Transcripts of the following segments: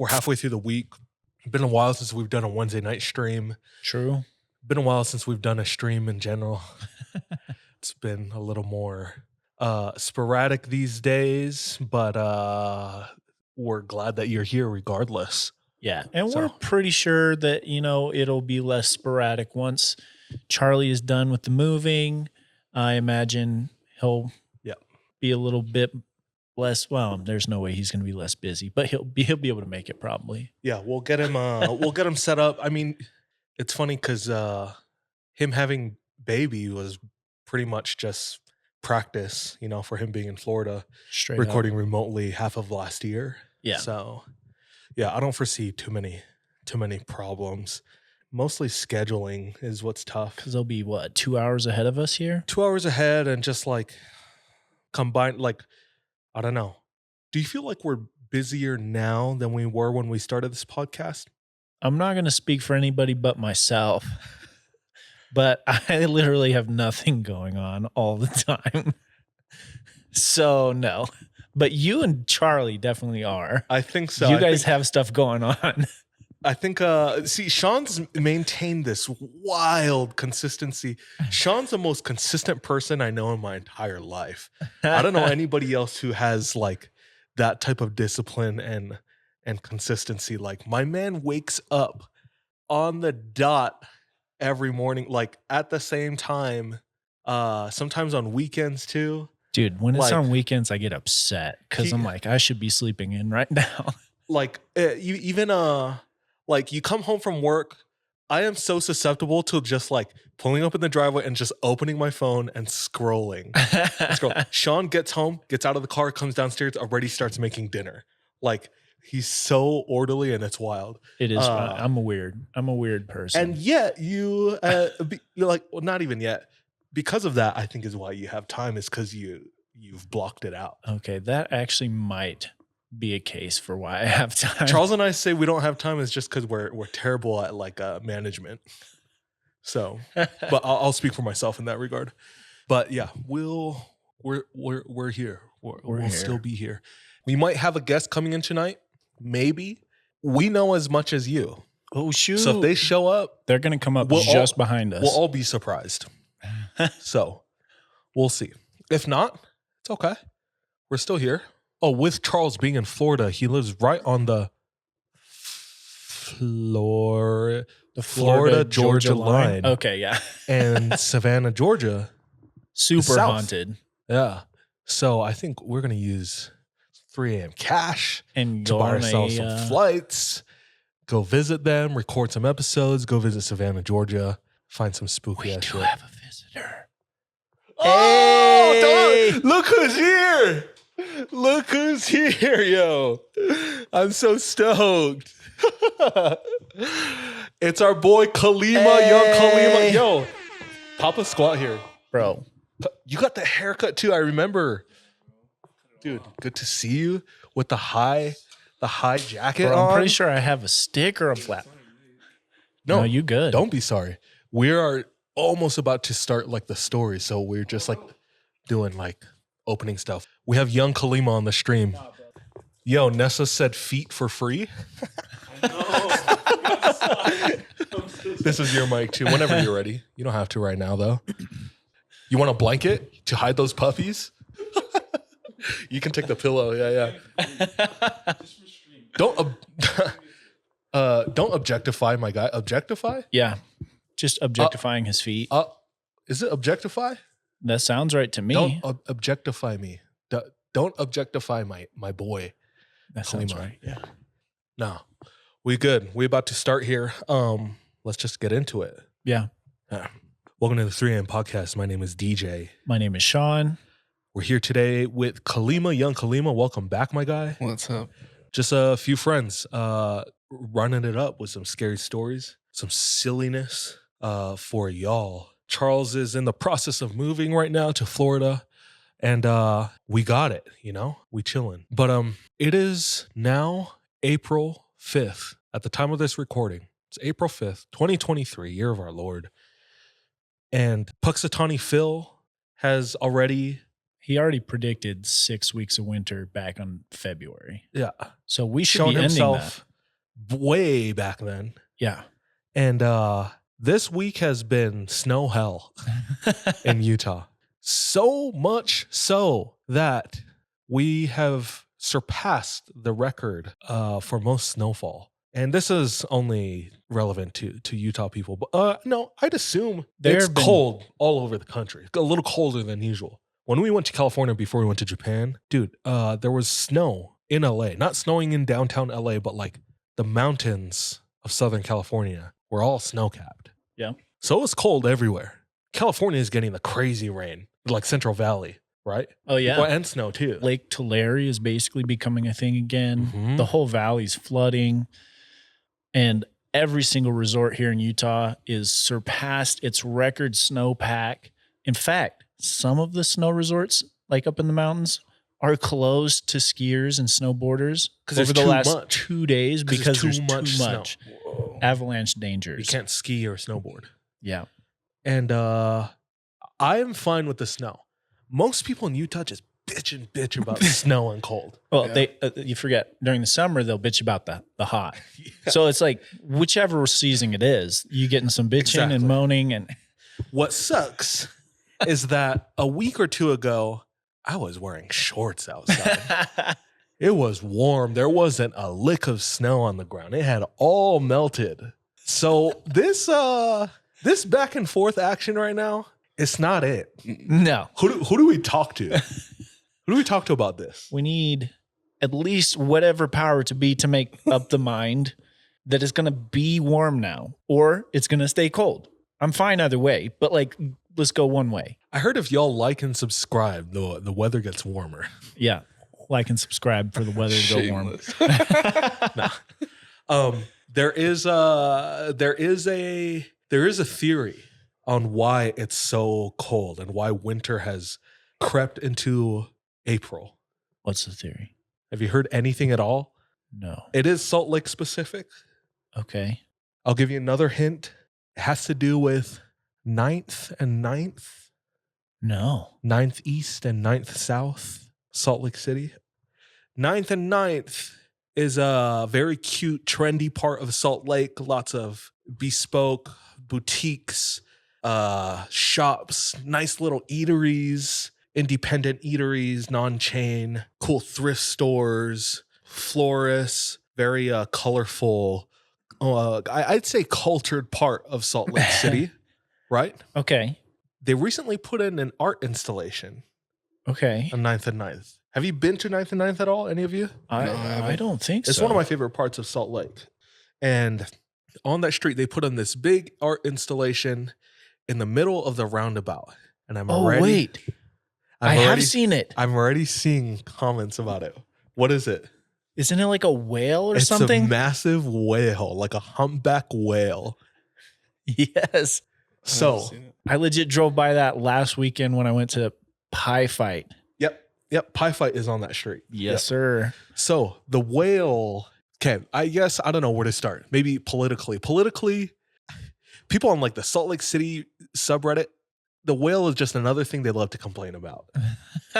We're halfway through the week. Been a while since we've done a Wednesday night stream. True. Been a while since we've done a stream in general. It's been a little more sporadic these days, but we're glad that you're here regardless. Yeah. And we're pretty sure that, it'll be less sporadic once Charlie is done with the moving. I imagine he'll be a little bit less. Well, there's no way he's going to be less busy, but he'll be able to make it probably. Yeah, we'll get him. We'll get him set up. I mean, it's funny because him having baby was pretty much just practice, for him being in Florida, Straight recording up. remotely half of last year. Yeah. So, I don't foresee too many problems. Mostly scheduling is what's tough. Because they'll be 2 hours ahead of us here? 2 hours ahead, and just combined, I don't know. Do you feel like we're busier now than we were when we started this podcast? I'm not going to speak for anybody but myself, but I literally have nothing going on all the time. So no, but you and Charlie definitely are. I think so. You guys have stuff going on. I think, Sean's maintained this wild consistency. Sean's the most consistent person I know in my entire life. I don't know anybody else who has that type of discipline and consistency. My man wakes up on the dot every morning, at the same time, sometimes on weekends too. Dude, when it's on weekends, I get upset because I'm I should be sleeping in right now. You come home from work, I am so susceptible to just pulling up in the driveway and just opening my phone and scrolling. Sean gets home, gets out of the car, comes downstairs, already starts making dinner. He's so orderly and it's wild. It is. I'm a weird person. And yet you're not even yet. Because of that, I think is why you have time, is because you've blocked it out. Okay, that actually might be a case for why I have time. Charles and I say we don't have time is just because we're terrible at management. So, but I'll speak for myself in that regard. But yeah, we're here. We'll here. Still be here. We might have a guest coming in tonight. Maybe. We know as much as you. Oh shoot! So if they show up, they're gonna come up just behind us. We'll all be surprised. So we'll see. If not, it's okay. We're still here. Oh, with Charles being in Florida, he lives right on the Florida-Georgia line. Okay, yeah. And Savannah, Georgia. Super haunted. Yeah. So I think we're going to use 3 a.m. cash and to buy ourselves some flights, go visit them, record some episodes, go visit Savannah, Georgia, find some spooky ass shit. We do have a visitor. Oh, hey! Look who's here. Look who's here, yo. I'm so stoked. It's our boy Kalima, young Kalima. Yo, pop a squat here. Bro. You got the haircut too, I remember. Dude, good to see you with the high jacket on. I'm pretty sure I have a stick or a flat. No, you good. Don't be sorry. We are almost about to start the story, so we're just doing opening stuff. We have young Kalima on the stream. Yo, Nessa said feet for free. This is your mic too. Whenever you're ready. You don't have to right now though. You want a blanket to hide those puppies? You can take the pillow. Yeah. Don't objectify my guy. Objectify? Yeah. Just objectifying his feet. Is it objectify? That sounds right to me. Don't objectify me. Don't objectify my boy. That sounds right. Yeah. No. We good. We about to start here. Let's just get into it. Yeah. Welcome to the 3 a.m. podcast. My name is DJ. My name is Sean. We're here today with Kalima, young Kalima. Welcome back, my guy. What's up? Just a few friends running it up with some scary stories, some silliness for y'all. Charles is in the process of moving right now to Florida, and we got it, we chilling. But it is now April 5th at the time of this recording. It's April 5th, 2023, year of our Lord. And Puxatawny Phil has already... He already predicted 6 weeks of winter back on February. Yeah. So we should be ending that. way back then. Yeah. And this week has been snow hell in Utah. So much so that we have surpassed the record for most snowfall. And this is only relevant to Utah people. But no, I'd assume it's cold all over the country. It's a little colder than usual. When we went to California before we went to Japan, dude, there was snow in LA. Not snowing in downtown LA, but like the mountains of Southern California were all snow-capped. Yeah. So it was cold everywhere. California is getting the crazy rain, like Central Valley, right? Oh, yeah. Well, and snow, too. Lake Tulare is basically becoming a thing again. Mhm. The whole valley's flooding. And every single resort here in Utah is surpassed its record snowpack. In fact, some of the snow resorts, like up in the mountains, are closed to skiers and snowboarders over the last 2 days because there's too much avalanche dangers. You can't ski or snowboard. Yeah. And I'm fine with the snow. Most people in Utah just bitch about snow and cold. Well, you forget, during the summer, they'll bitch about the hot. Yeah. So it's like, whichever season it is, you getting some bitching and moaning. And what sucks is that a week or two ago, I was wearing shorts outside. It was warm. There wasn't a lick of snow on the ground. It had all melted. So this back and forth action right now, it's not it. No. Who do we talk to? Who do we talk to about this? We need at least whatever power to be to make up the mind that it's going to be warm now or it's going to stay cold. I'm fine either way, but like, let's go one way. I heard if y'all like and subscribe, the weather gets warmer. Yeah. Like and subscribe for the weather to go warm. There is a theory on why it's so cold and why winter has crept into April. What's the theory? Have you heard anything at all? No. It is Salt Lake specific. Okay. I'll give you another hint. It has to do with 9th and 9th. No. 9th East and 9th South, Salt Lake City. 9th and 9th is a very cute, trendy part of Salt Lake. Lots of bespoke boutiques, shops, nice little eateries, independent eateries, non-chain, cool thrift stores, florists, very colorful, I'd say cultured part of Salt Lake City, right? Okay. They recently put in an art installation. Okay. On 9th and 9th. Have you been to 9th and 9th at all? Any of you? I don't think so. It's one of my favorite parts of Salt Lake. And on that street, they put in this big art installation in the middle of the roundabout. And I have seen it. I'm already seeing comments about it. What is it? Isn't it like a whale or something? It's a massive whale, like a humpback whale. Yes. So I legit drove by that last weekend when I went to Pie Fight. Yep. Pie Fight is on that street. Yes, sir. So the whale, okay, I guess I don't know where to start. Maybe politically. Politically, people on like the Salt Lake City subreddit, the whale is just another thing they love to complain about,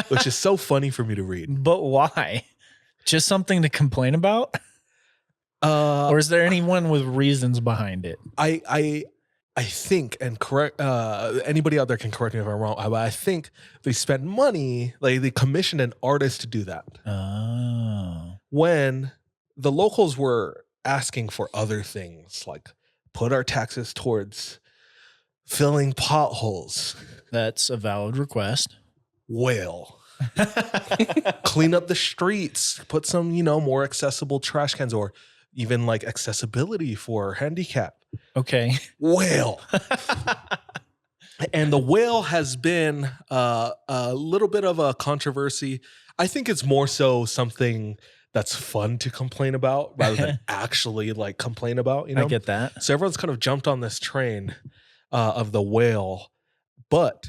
which is so funny for me to read. But why? Just something to complain about? Or is there anyone with reasons behind it? I think, and correct, anybody out there can correct me if I'm wrong, but I think they spent money, like they commissioned an artist to do that. Oh. When the locals were asking for other things, like put our taxes towards filling potholes. That's a valid request. Whale. Clean up the streets, put some, more accessible trash cans or even like accessibility for handicap. Okay. Whale. And the whale has been a little bit of a controversy. I think it's more so something that's fun to complain about rather than actually like complain about, I get that. So everyone's kind of jumped on this train of the whale. But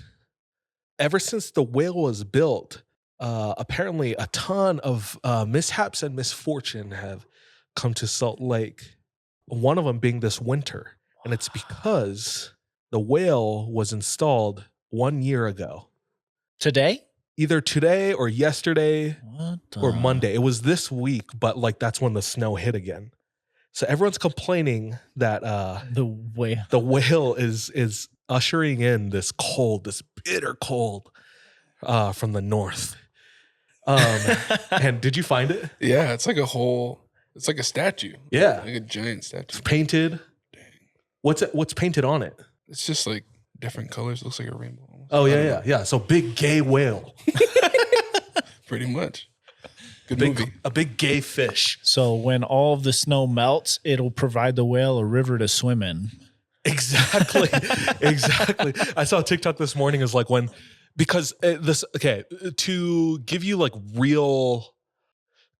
ever since the whale was built, apparently a ton of mishaps and misfortune have come to Salt Lake. One of them being this winter. And it's because the whale was installed 1 year ago. Today? Either today or yesterday or Monday. It was this week, but like that's when the snow hit again. So everyone's complaining that The whale. the whale is ushering in this cold, this bitter cold from the north. And did you find it? Yeah, it's like it's like a statue. Yeah. Like a giant statue. It's painted. What's painted on it? It's just like different colors. Looks like a rainbow. Almost. Oh, yeah. So big gay whale. Pretty much. Good movie. A big gay fish. So when all of the snow melts, it'll provide the whale a river to swim in. Exactly. I saw a TikTok this morning is like to give you like real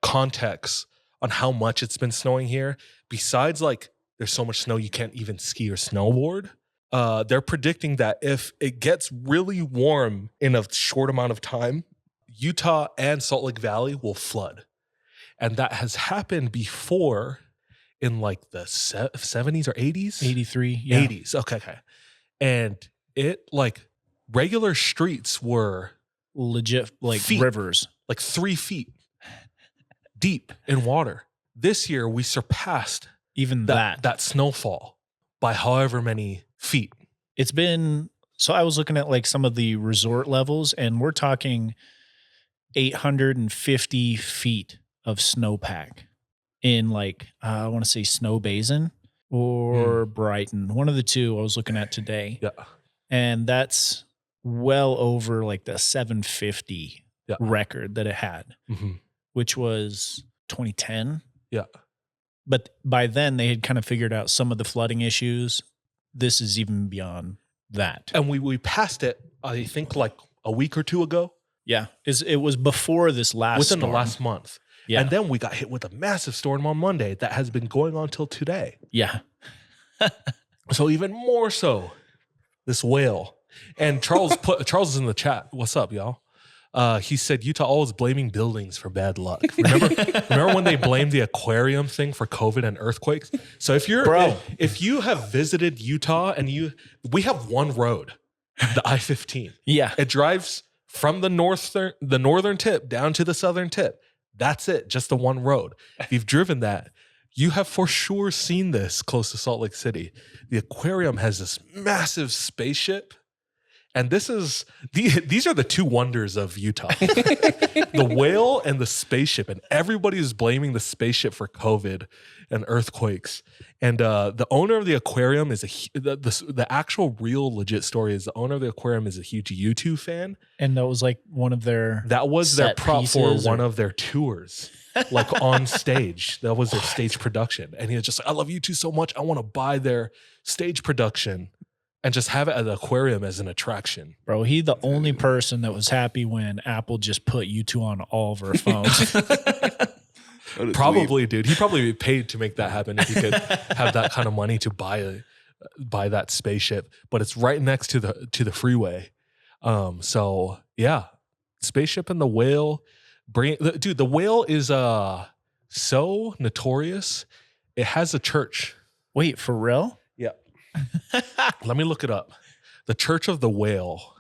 context on how much it's been snowing here, besides like there's so much snow you can't even ski or snowboard. They're predicting that if it gets really warm in a short amount of time, Utah and Salt Lake Valley will flood. And that has happened before in like the 70s or 80s? 83. Yeah. 80s. Okay. And it like regular streets were Legit like rivers. like 3 feet deep in water. This year we surpassed Even that snowfall by however many feet. It's been, so I was looking at like some of the resort levels, and we're talking 850 feet of snowpack in like, I want to say Snow Basin or Brighton. One of the two I was looking at today. Yeah. And that's well over like the 750 record that it had, which was 2010. Yeah. But by then they had kind of figured out some of the flooding issues. This is even beyond that. And we passed it, I think like a week or two ago. Yeah. It was before this last Within storm. the last month. Yeah. And then we got hit with a massive storm on Monday that has been going on till today. Yeah. So even more so, this whale. And Charles is in the chat. What's up, y'all? He said Utah always blaming buildings for bad luck. Remember when they blamed the aquarium thing for COVID and earthquakes? So if you have visited Utah and we have one road, the I-15. Yeah. It drives from the northern tip down to the southern tip. That's it, just the one road. If you've driven that, you have for sure seen this close to Salt Lake City. The aquarium has this massive spaceship. And these are the two wonders of Utah, the whale and the spaceship. And everybody is blaming the spaceship for COVID and earthquakes. And the owner of the aquarium is the actual real legit story is the owner of the aquarium is a huge U2 fan. And that was like one of their That was their prop for one of of their tours, like on stage. That was their stage production. And he was just like, I love U2 so much. I want to buy their stage production and just have it at the aquarium as an attraction. Bro, he the only person that was happy when Apple just put U2 on all of our phones. Probably, dude. He probably paid to make that happen if he could have that kind of money to buy that spaceship. But it's right next to the freeway. So yeah, spaceship and the whale. Dude, the whale is so notorious. It has a church. Wait, for real? Yeah. Let me look it up. The Church of the Whale.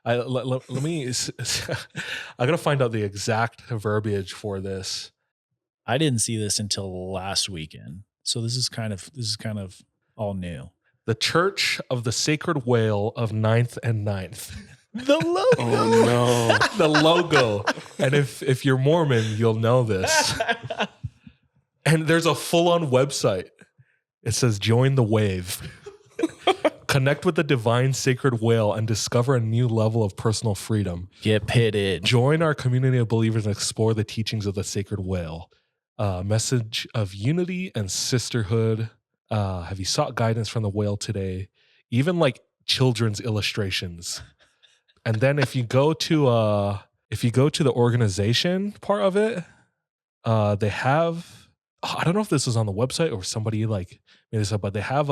Let me. I gotta find out the exact verbiage for this. I didn't see this until last weekend, so this is kind of all new. The Church of the Sacred Whale of 9th and 9th. The logo. Oh no. The logo. And if you're Mormon, you'll know this. And there's a full-on website. It says, join the wave. Connect with the divine sacred whale and discover a new level of personal freedom. Get pitted. Join our community of believers and explore the teachings of the sacred whale. Message of unity and sisterhood. Have you sought guidance from the whale today? Even like children's illustrations. And then if you go to the organization part of it, they have, I don't know if this was on the website or somebody like made this up, but they have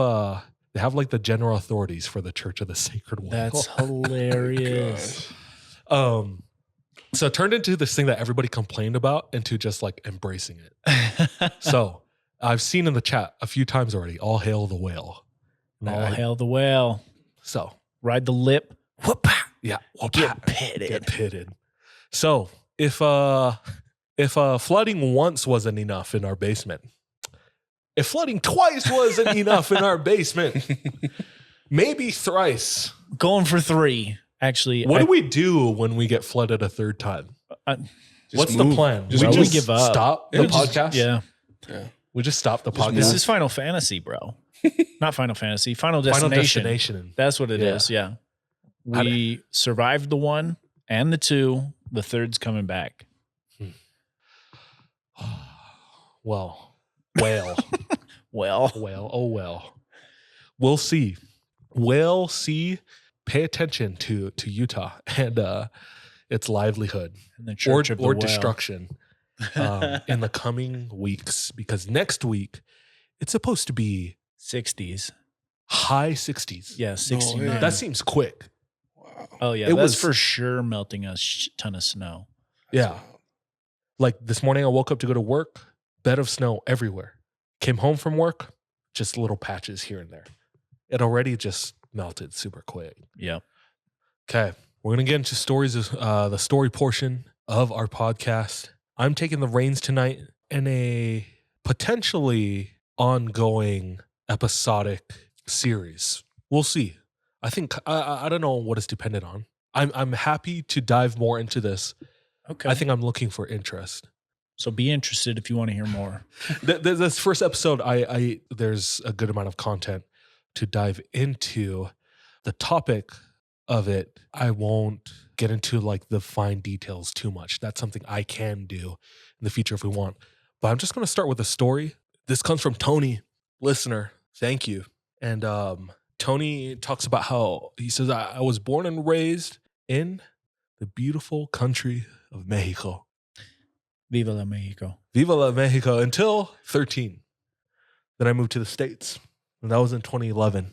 like the general authorities for the Church of the Sacred Whale. That's hilarious. So it turned into this thing that everybody complained about into just like embracing it. So I've seen in the chat a few times already, all hail the whale. All hail the whale. So ride the lip. Whoop. Yeah. Get pitted. Get pitted. So if flooding once wasn't enough in our basement, If flooding twice wasn't enough in our basement, maybe thrice. Going for 3. Actually, What do we do when we get flooded a third time? What's the move. plan? Just We move. just give up. stop the Yeah, just- podcast? Yeah. We just stop the podcast? This is Final Fantasy, bro. Not Final Fantasy. Final Final Destination. Destination. That's what it is. Yeah. We survived the 1 and the 2. The 3rd's coming back. Well. Well. Oh well. We'll see. We'll see. Pay attention to Utah and its livelihood And the Church of the or Whale. destruction in the coming weeks, because next week it's supposed to be 60s. high 60s. Yeah, 69. way. That seems quick. Wow. Oh yeah, It that's was- for sure melting a ton of snow. Yeah. Like this morning I woke up to go to work, bed of snow everywhere. Came home from work, just little patches here and there. It already just melted super quick. Yeah. Okay. We're going to get into stories, the story portion of our podcast. I'm taking the reins tonight in a potentially ongoing episodic series. We'll see. I think, I don't know what it's dependent on. I'm happy to dive more into this. Okay. I think I'm looking for interest. So be interested if you want to hear more. This first episode, I there's a good amount of content to dive into. The topic of it, I won't get into like the fine details too much. That's something I can do in the future if we want. But I'm just going to start with a story. This comes from Tony, listener. Thank you. And Tony talks about how he says, I was born and raised in the beautiful country of Mexico. Viva la Mexico. Viva la Mexico until 13. Then I moved to the States, and that was in 2011.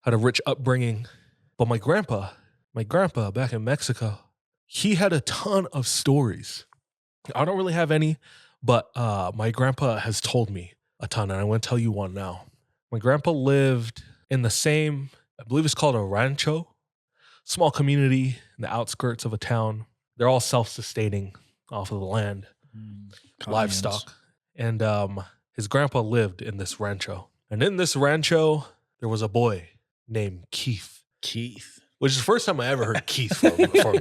Had a rich upbringing. But my grandpa back in Mexico, he had a ton of stories. I don't really have any, but my grandpa has told me a ton, and I want to tell you one now. My grandpa lived in the same, I believe it's called a rancho, small community in the outskirts of a town. They're all self-sustaining off of the land, livestock. And his grandpa lived in this rancho. And in this rancho, there was a boy named Keith. Which is the first time I ever heard Keith for a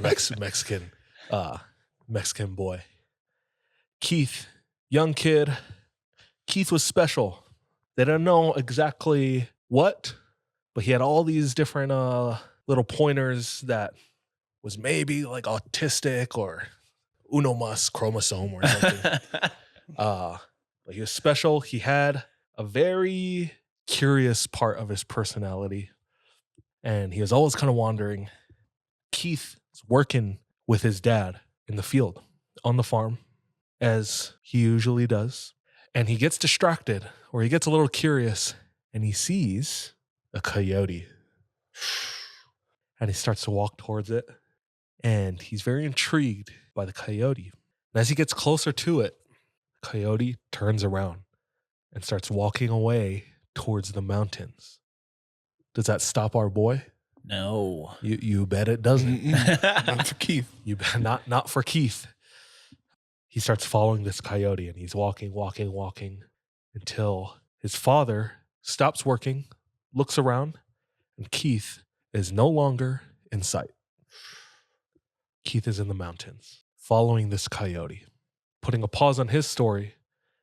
Mexican boy. Keith, young kid. Keith was special. They don't know exactly what, but he had all these different little pointers that was maybe like autistic or uno mas chromosome or something. But he was special. He had a very curious part of his personality. And he was always kind of wandering. Keith is working with his dad in the field on the farm, as he usually does. And he gets distracted, or he gets a little curious, and he sees a coyote. And he starts to walk towards it. And he's very intrigued by the coyote. And as he gets closer to it, the coyote turns around and starts walking away towards the mountains. Does that stop our boy? No. You bet it doesn't. Not for Keith. You bet not for Keith. He starts following this coyote, and he's walking until his father stops working, looks around, and Keith is no longer in sight. Keith is in the mountains, following this coyote. Putting a pause on his story,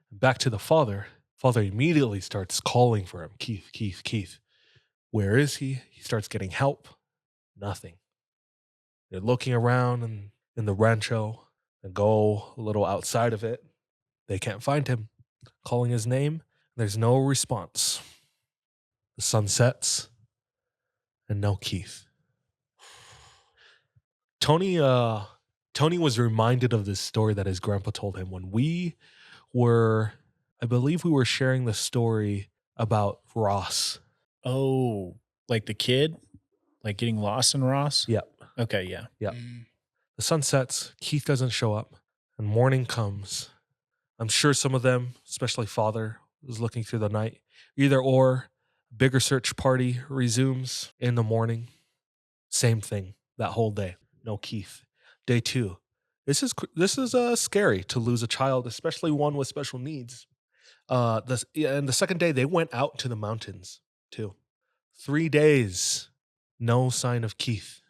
back to the father. Father immediately starts calling for him. Keith. Where is he? He starts getting help. Nothing. They're looking around in the rancho and go a little outside of it. They can't find him. Calling his name, there's no response. The sun sets and no Keith. Tony was reminded of this story that his grandpa told him when I believe we were sharing the story about Ross. Oh, like the kid? Like getting lost in Ross? Yep. Okay, yeah. Yep. The sun sets, Keith doesn't show up, and morning comes. I'm sure some of them, especially father, was looking through the night. Either or, bigger search party resumes in the morning. Same thing that whole day. No Keith. Day 2. This is scary to lose a child, especially one with special needs. And the second day, they went out to the mountains too. 3 days, no sign of Keith.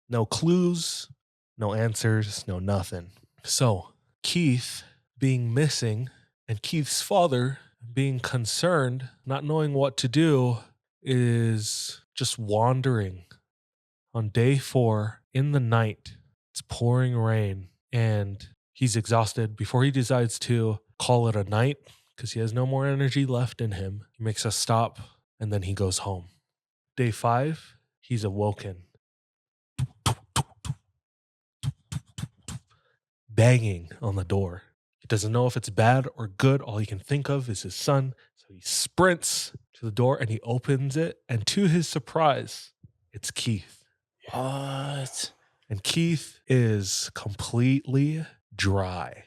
No clues, no answers, no nothing. So Keith being missing and Keith's father being concerned, not knowing what to do, is just wandering. On day 4, in the night, it's pouring rain and he's exhausted. Before he decides to call it a night, because he has no more energy left in him, he makes a stop and then he goes home. Day 5, he's awoken. Banging on the door. He doesn't know if it's bad or good. All he can think of is his son. So he sprints to the door and he opens it. And to his surprise, it's Keith. What? And Keith is completely dry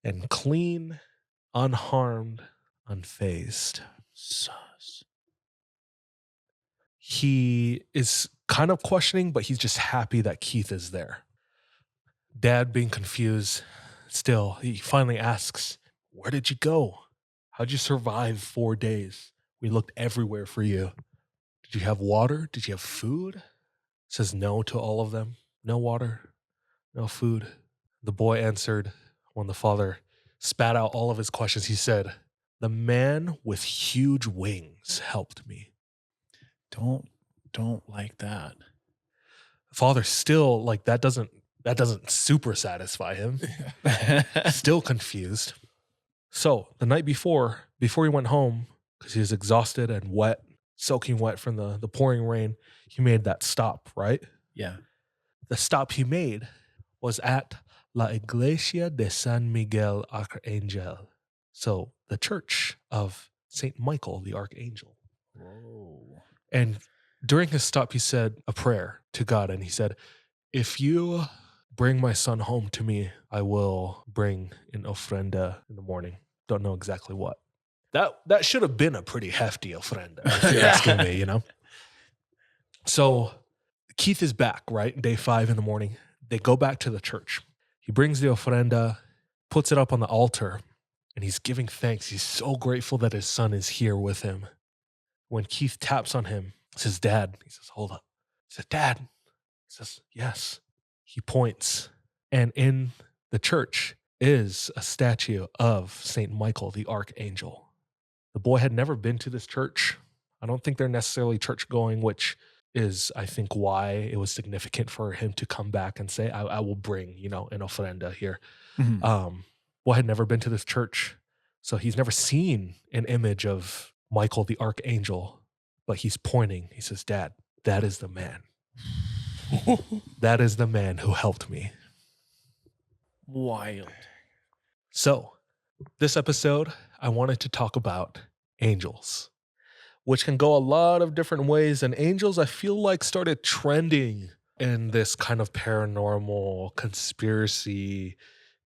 and clean, unharmed, unfazed. Sus. He is kind of questioning, but he's just happy that Keith is there. Dad being confused still, he finally asks, "Where did you go? How'd you survive 4 days? We looked everywhere for you. Did you have water? Did you have food?" Says no to all of them. No water, no food. The boy answered when the father spat out all of his questions. He said, "The man with huge wings helped me." Don't like that. Father still like that doesn't super satisfy him. Still confused. So the night before he went home, because he was exhausted and wet, soaking wet from the pouring rain, he made that stop, right? Yeah. The stop he made was at La Iglesia de San Miguel Arcangel. So the church of St. Michael the Archangel. Whoa. And during his stop, he said a prayer to God. And he said, "If you bring my son home to me, I will bring an ofrenda in the morning." Don't know exactly what. That should have been a pretty hefty ofrenda, if you're asking me, you know? So Keith is back, right? Day 5 in the morning. They go back to the church. He brings the ofrenda, puts it up on the altar, and he's giving thanks. He's so grateful that his son is here with him. When Keith taps on him, says, "Dad." He says, "Hold up." He says, "Dad." He says, "Yes." He points, and in the church is a statue of St. Michael the Archangel. The boy had never been to this church. I don't think they're necessarily church going, which is, I think, why it was significant for him to come back and say, I will bring, an ofrenda here. Mhm. Boy had never been to this church, so he's never seen an image of Michael the Archangel, but he's pointing. He says, "Dad, that is the man. That is the man who helped me." Wild. So, this episode, I wanted to talk about angels, which can go a lot of different ways. And angels, I feel like, started trending in this kind of paranormal conspiracy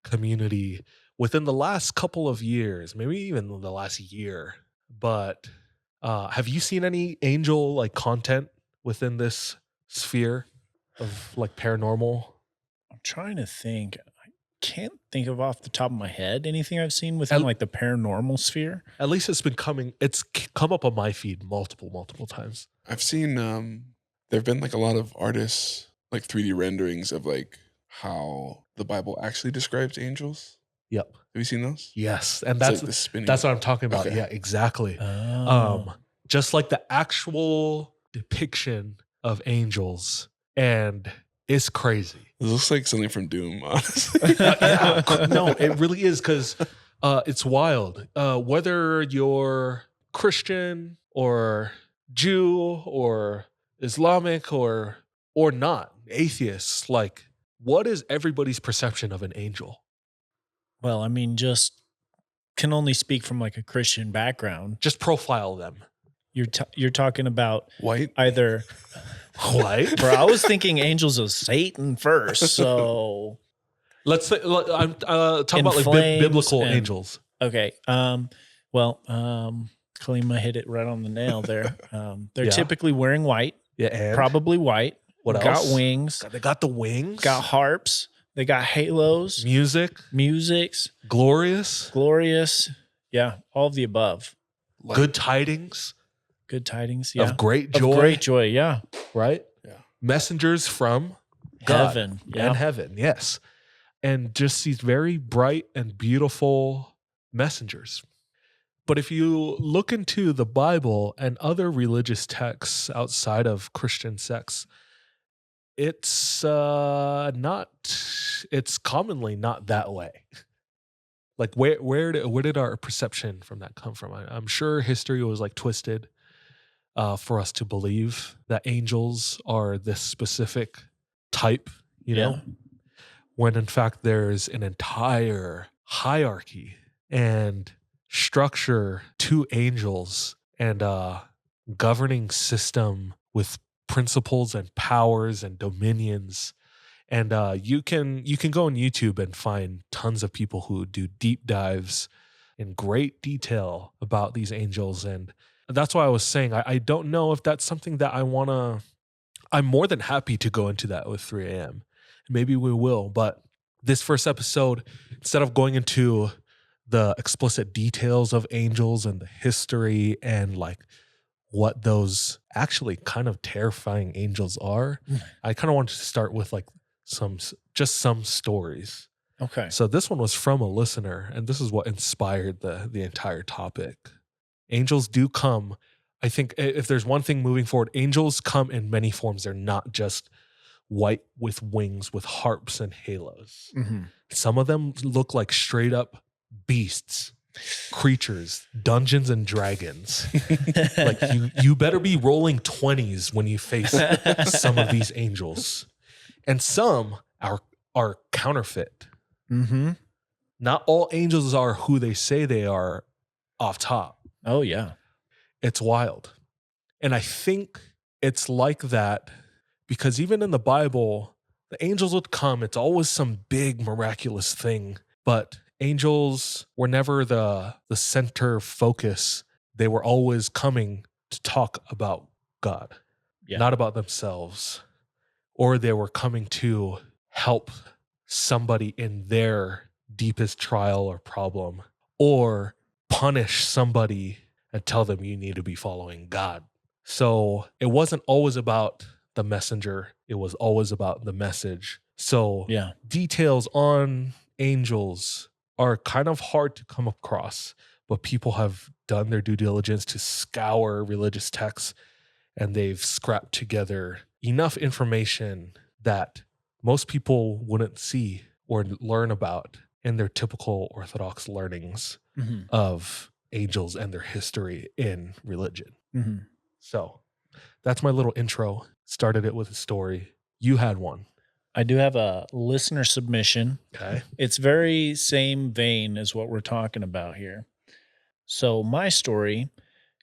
community within the last couple of years, maybe even the last year. But have you seen any angel like content within this sphere of like paranormal? I'm trying to think. I can't think of off the top of my head anything I've seen within like the paranormal sphere. At least it's come up on my feed multiple times. I've seen there've been like a lot of artists like 3D renderings of like how the Bible actually describes angels. Yep. Have you seen those? Yes, and It's like the spinning. that's what I'm talking about. Okay. Yeah, exactly. Oh. Just like the actual depiction of angels, and it's crazy. It looks like something from Doom, honestly. Yeah, no, it really is, because it's wild. Whether you're Christian or Jew or Islamic or not, atheists, like, what is everybody's perception of an angel? Well, I mean, just can only speak from like a Christian background. Just profile them. You're talking about White. either White? Bro, I was thinking angels of Satan first. So Let's say I'm talking In about like flames biblical and- angels. okay. Kalima hit it right on the nail there. They're Yeah. typically wearing white, Yeah, and probably white. what got else? wings, They got the wings. got harps, they got halos, music. musics, Glorious. glorious. Yeah. All of the above. Like, Good tidings Good tidings. Yeah. of great joy, Of great joy. Yeah. right? Yeah. Messengers from God Heaven. and Yeah. heaven, yes. And just these very bright and beautiful messengers. But if you look into the Bible and other religious texts outside of Christian sects, it's it's commonly not that way. Like where did our perception from that come from? I'm sure history was like twisted for us to believe that angels are this specific type, you know, when in fact there's an entire hierarchy and structure to angels and a governing system with principles and powers and dominions. And you can go on YouTube and find tons of people who do deep dives in great detail about these angels. And that's why I was saying I don't know if that's something that I'm more than happy to go into that with 3 a.m. Maybe we will. But this first episode, instead of going into the explicit details of angels and the history and like what those actually kind of terrifying angels are, I kind of wanted to start with like some stories. Okay. So this one was from a listener, and this is what inspired the entire topic. Angels do come. I think if there's one thing moving forward, angels come in many forms. They're not just white with wings with harps and halos. Mm-hmm. Some of them look like straight up beasts, creatures, Dungeons and Dragons. Like you better be rolling 20s when you face some of these angels. And some are counterfeit. Mm-hmm. Not all angels are who they say they are off top. Oh, yeah. It's wild. And I think it's like that because even in the Bible, the angels would come. It's always some big miraculous thing. But angels were never the center focus. They were always coming to talk about God, not about themselves. Or they were coming to help somebody in their deepest trial or problem, or punish somebody and tell them you need to be following God. So it wasn't always about the messenger. It was always about the message. So details on angels are kind of hard to come across, but people have done their due diligence to scour religious texts, and they've scrapped together enough information that most people wouldn't see or learn about in their typical Orthodox learnings of angels and their history in religion. Mm-hmm. So that's my little intro. Started it with a story. You had one. I do have a listener submission. Okay. It's very same vein as what we're talking about here. So my story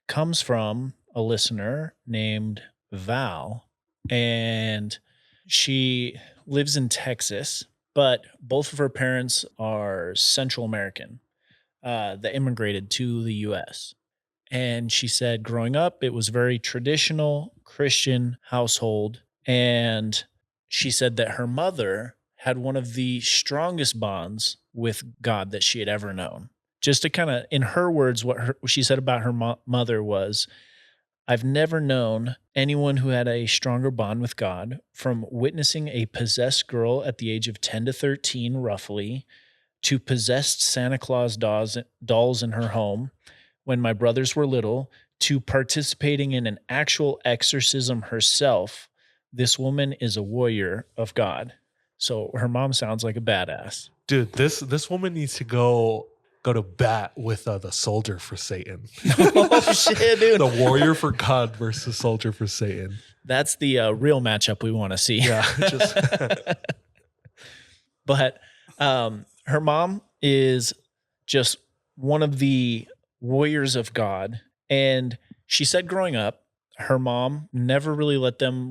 comes from a listener named Val, and she lives in Texas, but both of her parents are Central American. They immigrated to the U.S. And she said growing up, it was a very traditional Christian household. And she said that her mother had one of the strongest bonds with God that she had ever known. Just to kind of, in her words, what she said about her mother was, I've never known anyone who had a stronger bond with God, from witnessing a possessed girl at the age of 10 to 13, roughly, to possessed Santa Claus dolls in her home when my brothers were little, to participating in an actual exorcism herself. This woman is a warrior of God. So her mom sounds like a badass. Dude, this woman needs to go to bat with the soldier for Satan. Oh, shit, dude. The warrior for God versus soldier for Satan. That's the real matchup we want to see. Yeah. But her mom is just one of the warriors of God. And she said growing up, her mom never really let them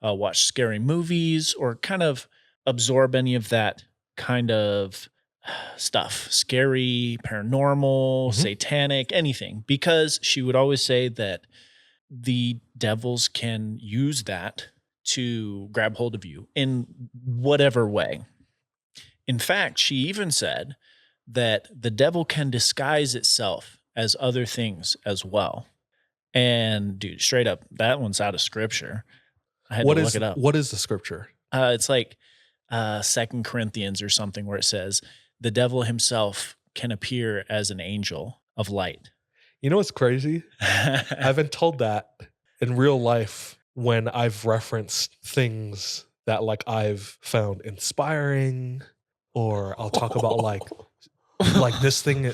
watch scary movies or kind of absorb any of that kind of stuff, scary, paranormal, satanic, anything, because she would always say that the devils can use that to grab hold of you in whatever way. In fact, she even said that the devil can disguise itself as other things as well. And dude, straight up, that one's out of scripture. I had to look it up. What is the scripture? It's like 2 Corinthians or something where it says the devil himself can appear as an angel of light. You know what's crazy? I've been told that in real life when I've referenced things that like I've found inspiring, or I'll talk about like this thing,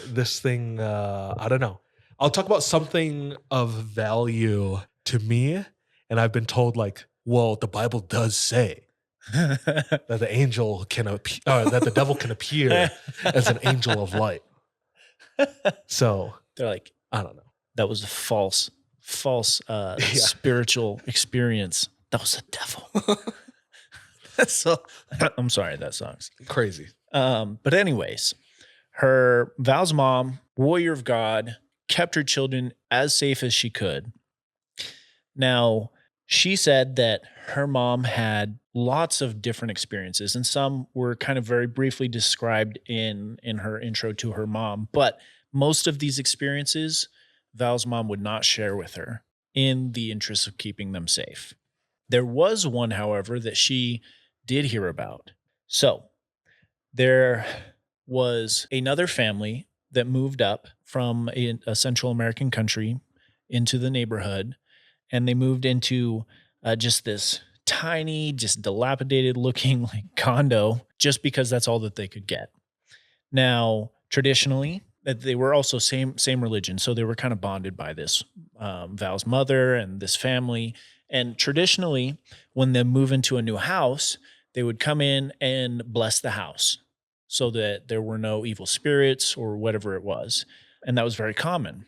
I don't know. I'll talk about something of value to me, and I've been told like, well, the Bible does say that the angel can that the devil can appear as an angel of light. So they're like, I don't know. That was a false spiritual experience. That was the devil. So I'm sorry, that sucks. Crazy. But anyways, Val's mom, warrior of God, kept her children as safe as she could. Now, she said that her mom had lots of different experiences, and some were kind of very briefly described in her intro to her mom. But most of these experiences, Val's mom would not share with her in the interest of keeping them safe. There was one, however, that she did hear about. So there was another family that moved up from a Central American country into the neighborhood, and they moved into just this tiny, just dilapidated looking like condo, just because that's all that they could get. Now, traditionally, they were also same religion, so they were kind of bonded by this Val's mother and this family. And traditionally, when they move into a new house, they would come in and bless the house so that there were no evil spirits or whatever it was. And that was very common.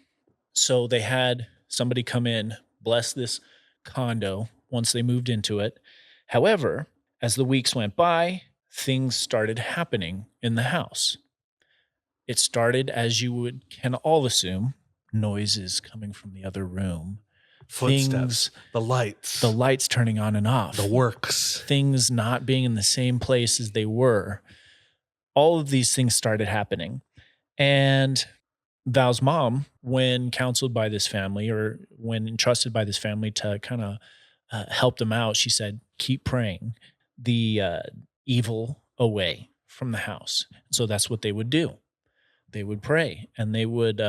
So they had somebody come in, bless this condo once they moved into it. However, as the weeks went by, things started happening in the house. It started, as you can all assume, noises coming from the other room. Footsteps, the lights turning on and off, the works, things not being in the same place as they were. All of these things started happening. And Val's mom, when counseled by this family or when entrusted by this family to kind of help them out, she said, keep praying the evil away from the house. So that's what they would do. They would pray and they would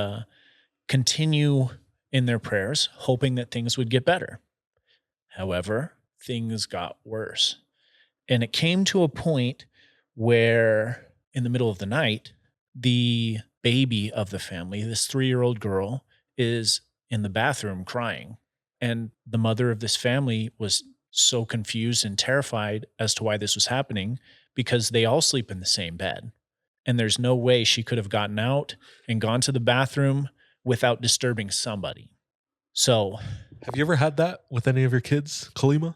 continue in their prayers, hoping that things would get better. However, things got worse. And it came to a point where in the middle of the night, the baby of the family, this 3-year-old girl, is in the bathroom crying. And the mother of this family was so confused and terrified as to why this was happening because they all sleep in the same bed. And there's no way she could have gotten out and gone to the bathroom without disturbing somebody. So, have you ever had that with any of your kids, Kalima?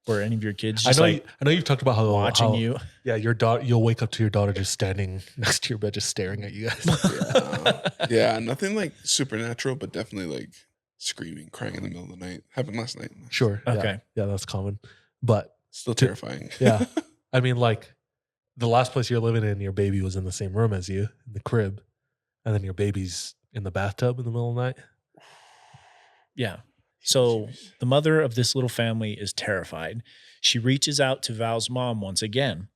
Or any of your kids? Just I know you've talked about how watching you. Yeah, your daughter. You'll wake up to your daughter just standing next to your bed, just staring at you guys. Yeah, nothing like supernatural, but definitely like screaming, crying in the middle of the night. Happened last night. Sure. Okay. Yeah, that's common, but still terrifying. Yeah, I mean, like the last place you're living in, your baby was in the same room as you, in the crib, and then your baby's in the bathtub in the middle of the night. Yeah. So the mother of this little family is terrified. She reaches out to Val's mom once again.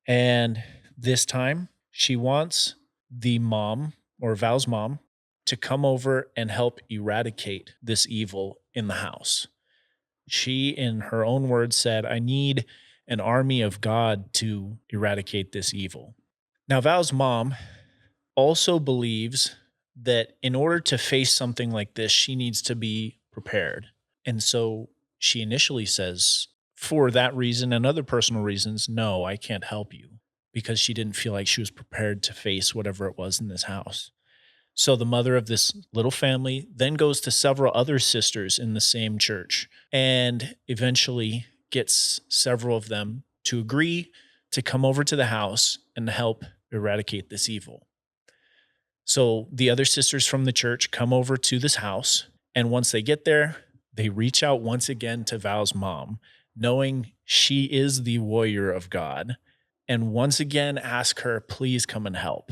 And this time she wants the mom or Val's mom to come over and help eradicate this evil in the house. She, in her own words, said, I need an army of God to eradicate this evil. Now, Val's mom also believes that in order to face something like this, she needs to be prepared. And so she initially says, for that reason and other personal reasons, no, I can't help you, because she didn't feel like she was prepared to face whatever it was in this house. So the mother of this little family then goes to several other sisters in the same church and eventually gets several of them to agree to come over to the house and help eradicate this evil. So the other sisters from the church come over to this house, and once they get there, they reach out once again to Val's mom, knowing she is the warrior of God, and once again ask her, please come and help.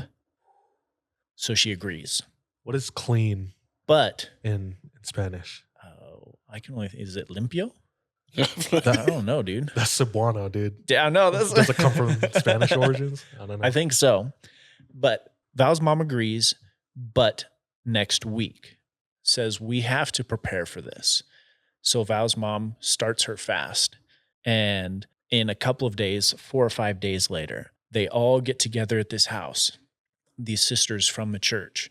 So she agrees. What is clean But in Spanish? I can only think, is it limpio? That- I don't know, dude. That's Cebuano, dude. Yeah, no, that's Does it come from Spanish origins? I don't know. I think so. But Val's mom agrees, but next week says we have to prepare for this. So Val's mom starts her fast. And in a couple of days, 4 or 5 days later, they all get together at this house, these sisters from the church.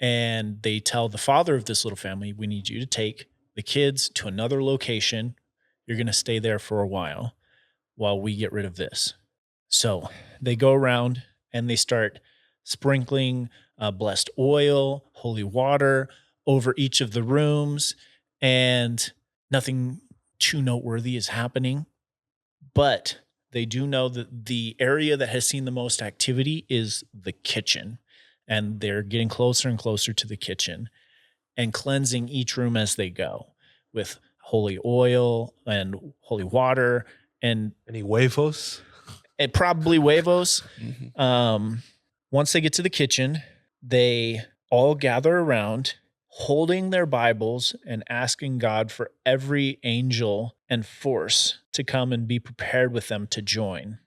And they tell the father of this little family, we need you to take the kids to another location. You're going to stay there for a while we get rid of this. So they go around and they start sprinkling blessed oil, holy water over each of the rooms, and nothing too noteworthy is happening. But they do know that the area that has seen the most activity is the kitchen, and they're getting closer and closer to the kitchen and cleansing each room as they go with holy oil and holy water and Any huevos? probably huevos. Mhm. Once they get to the kitchen, they all gather around holding their Bibles and asking God for every angel and force to come and be prepared with them to join.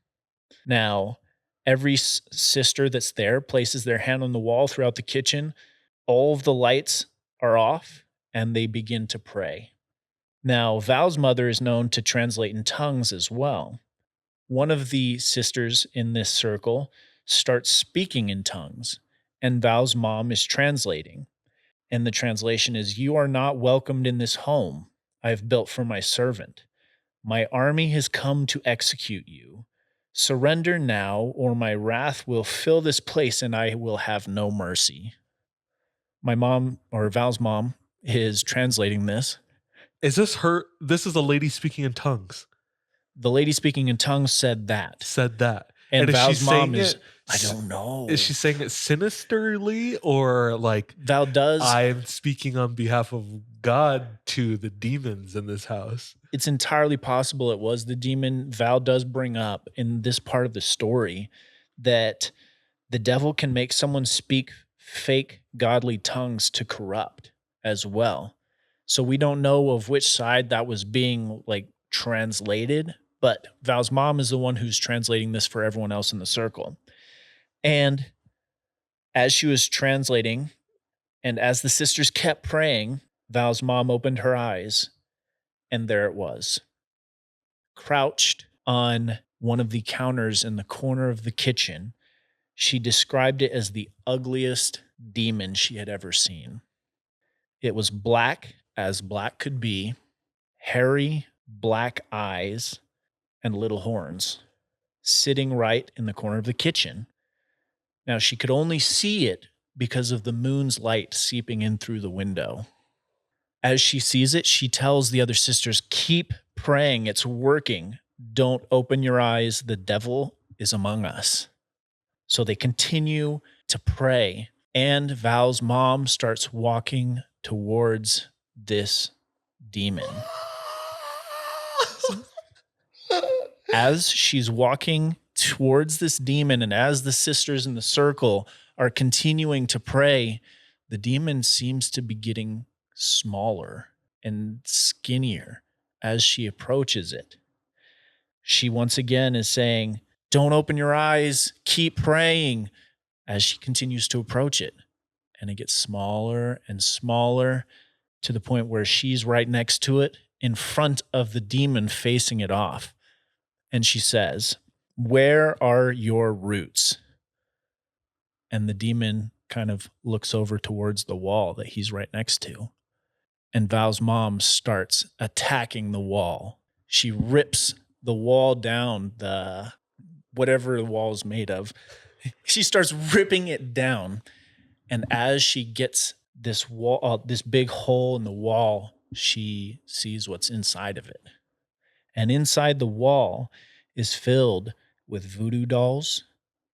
Now, every sister that's there places their hand on the wall throughout the kitchen. All of the lights are off and they begin to pray. Now, Val's mother is known to translate in tongues as well. One of the sisters in this circle starts speaking in tongues, and Val's mom is translating. And the translation is, "You are not welcomed in this home I have built for my servant. My army has come to execute you. Surrender now, or my wrath will fill this place and I will have no mercy." My mom, or Val's mom, is translating this. Is this her? This is a lady speaking in tongues. The lady speaking in tongues said that. Said that. And is she Val's mom saying is, it? I don't know. Is she saying it sinisterly or like Val does. I'm speaking on behalf of God to the demons in this house? It's entirely possible it was the demon. Val does bring up in this part of the story that the devil can make someone speak fake godly tongues to corrupt as well. So we don't know of which side that was being like translated, but Val's mom is the one who's translating this for everyone else in the circle. And as she was translating, and as the sisters kept praying, Val's mom opened her eyes, and there it was, crouched on one of the counters in the corner of the kitchen. She described it as the ugliest demon she had ever seen. It was black as black could be, hairy black eyes, and little horns, sitting right in the corner of the kitchen. Now, she could only see it because of the moon's light seeping in through the window. As she sees it, she tells the other sisters, "Keep praying. It's working. Don't open your eyes. The devil is among us." So they continue to pray, and Val's mom starts walking towards this demon. As she's walking towards this demon, and as the sisters in the circle are continuing to pray, the demon seems to be getting smaller and skinnier as she approaches it. She once again is saying, "Don't open your eyes, keep praying," as she continues to approach it. And it gets smaller and smaller to the point where she's right next to it in front of the demon facing it off. And she says, "Where are your roots?" And the demon kind of looks over towards the wall that he's right next to. And Val's mom starts attacking the wall. She rips the wall down, the whatever the wall is made of. She starts ripping it down. And as she gets this wall, this big hole in the wall, she sees what's inside of it. And inside the wall is filled with voodoo dolls,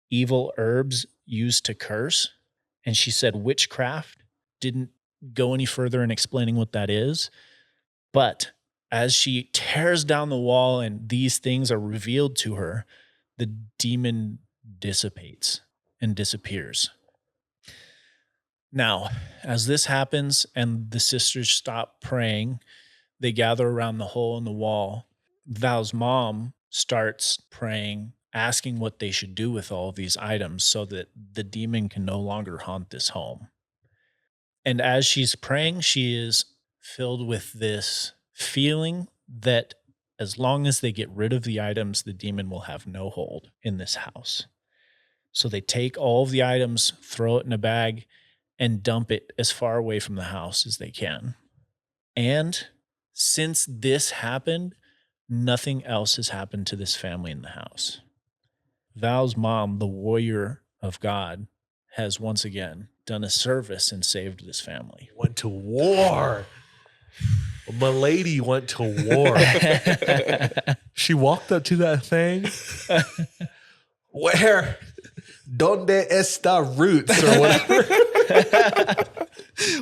evil herbs used to curse. And she said witchcraft, didn't go any further in explaining what that is. But as she tears down the wall and these things are revealed to her, the demon dissipates and disappears. Now, as this happens and the sisters stop praying, they gather around the hole in the wall. Val's mom starts praying, asking what they should do with all of these items so that the demon can no longer haunt this home. And as she's praying, she is filled with this feeling that as long as they get rid of the items, the demon will have no hold in this house. So they take all of the items, throw it in a bag, and dump it as far away from the house as they can. And since this happened, nothing else has happened to this family in the house. Val's mom, the warrior of God, has once again done a service and saved this family. Went to war. Milady went to war. She walked up to that thing. Where? Donde está roots or whatever?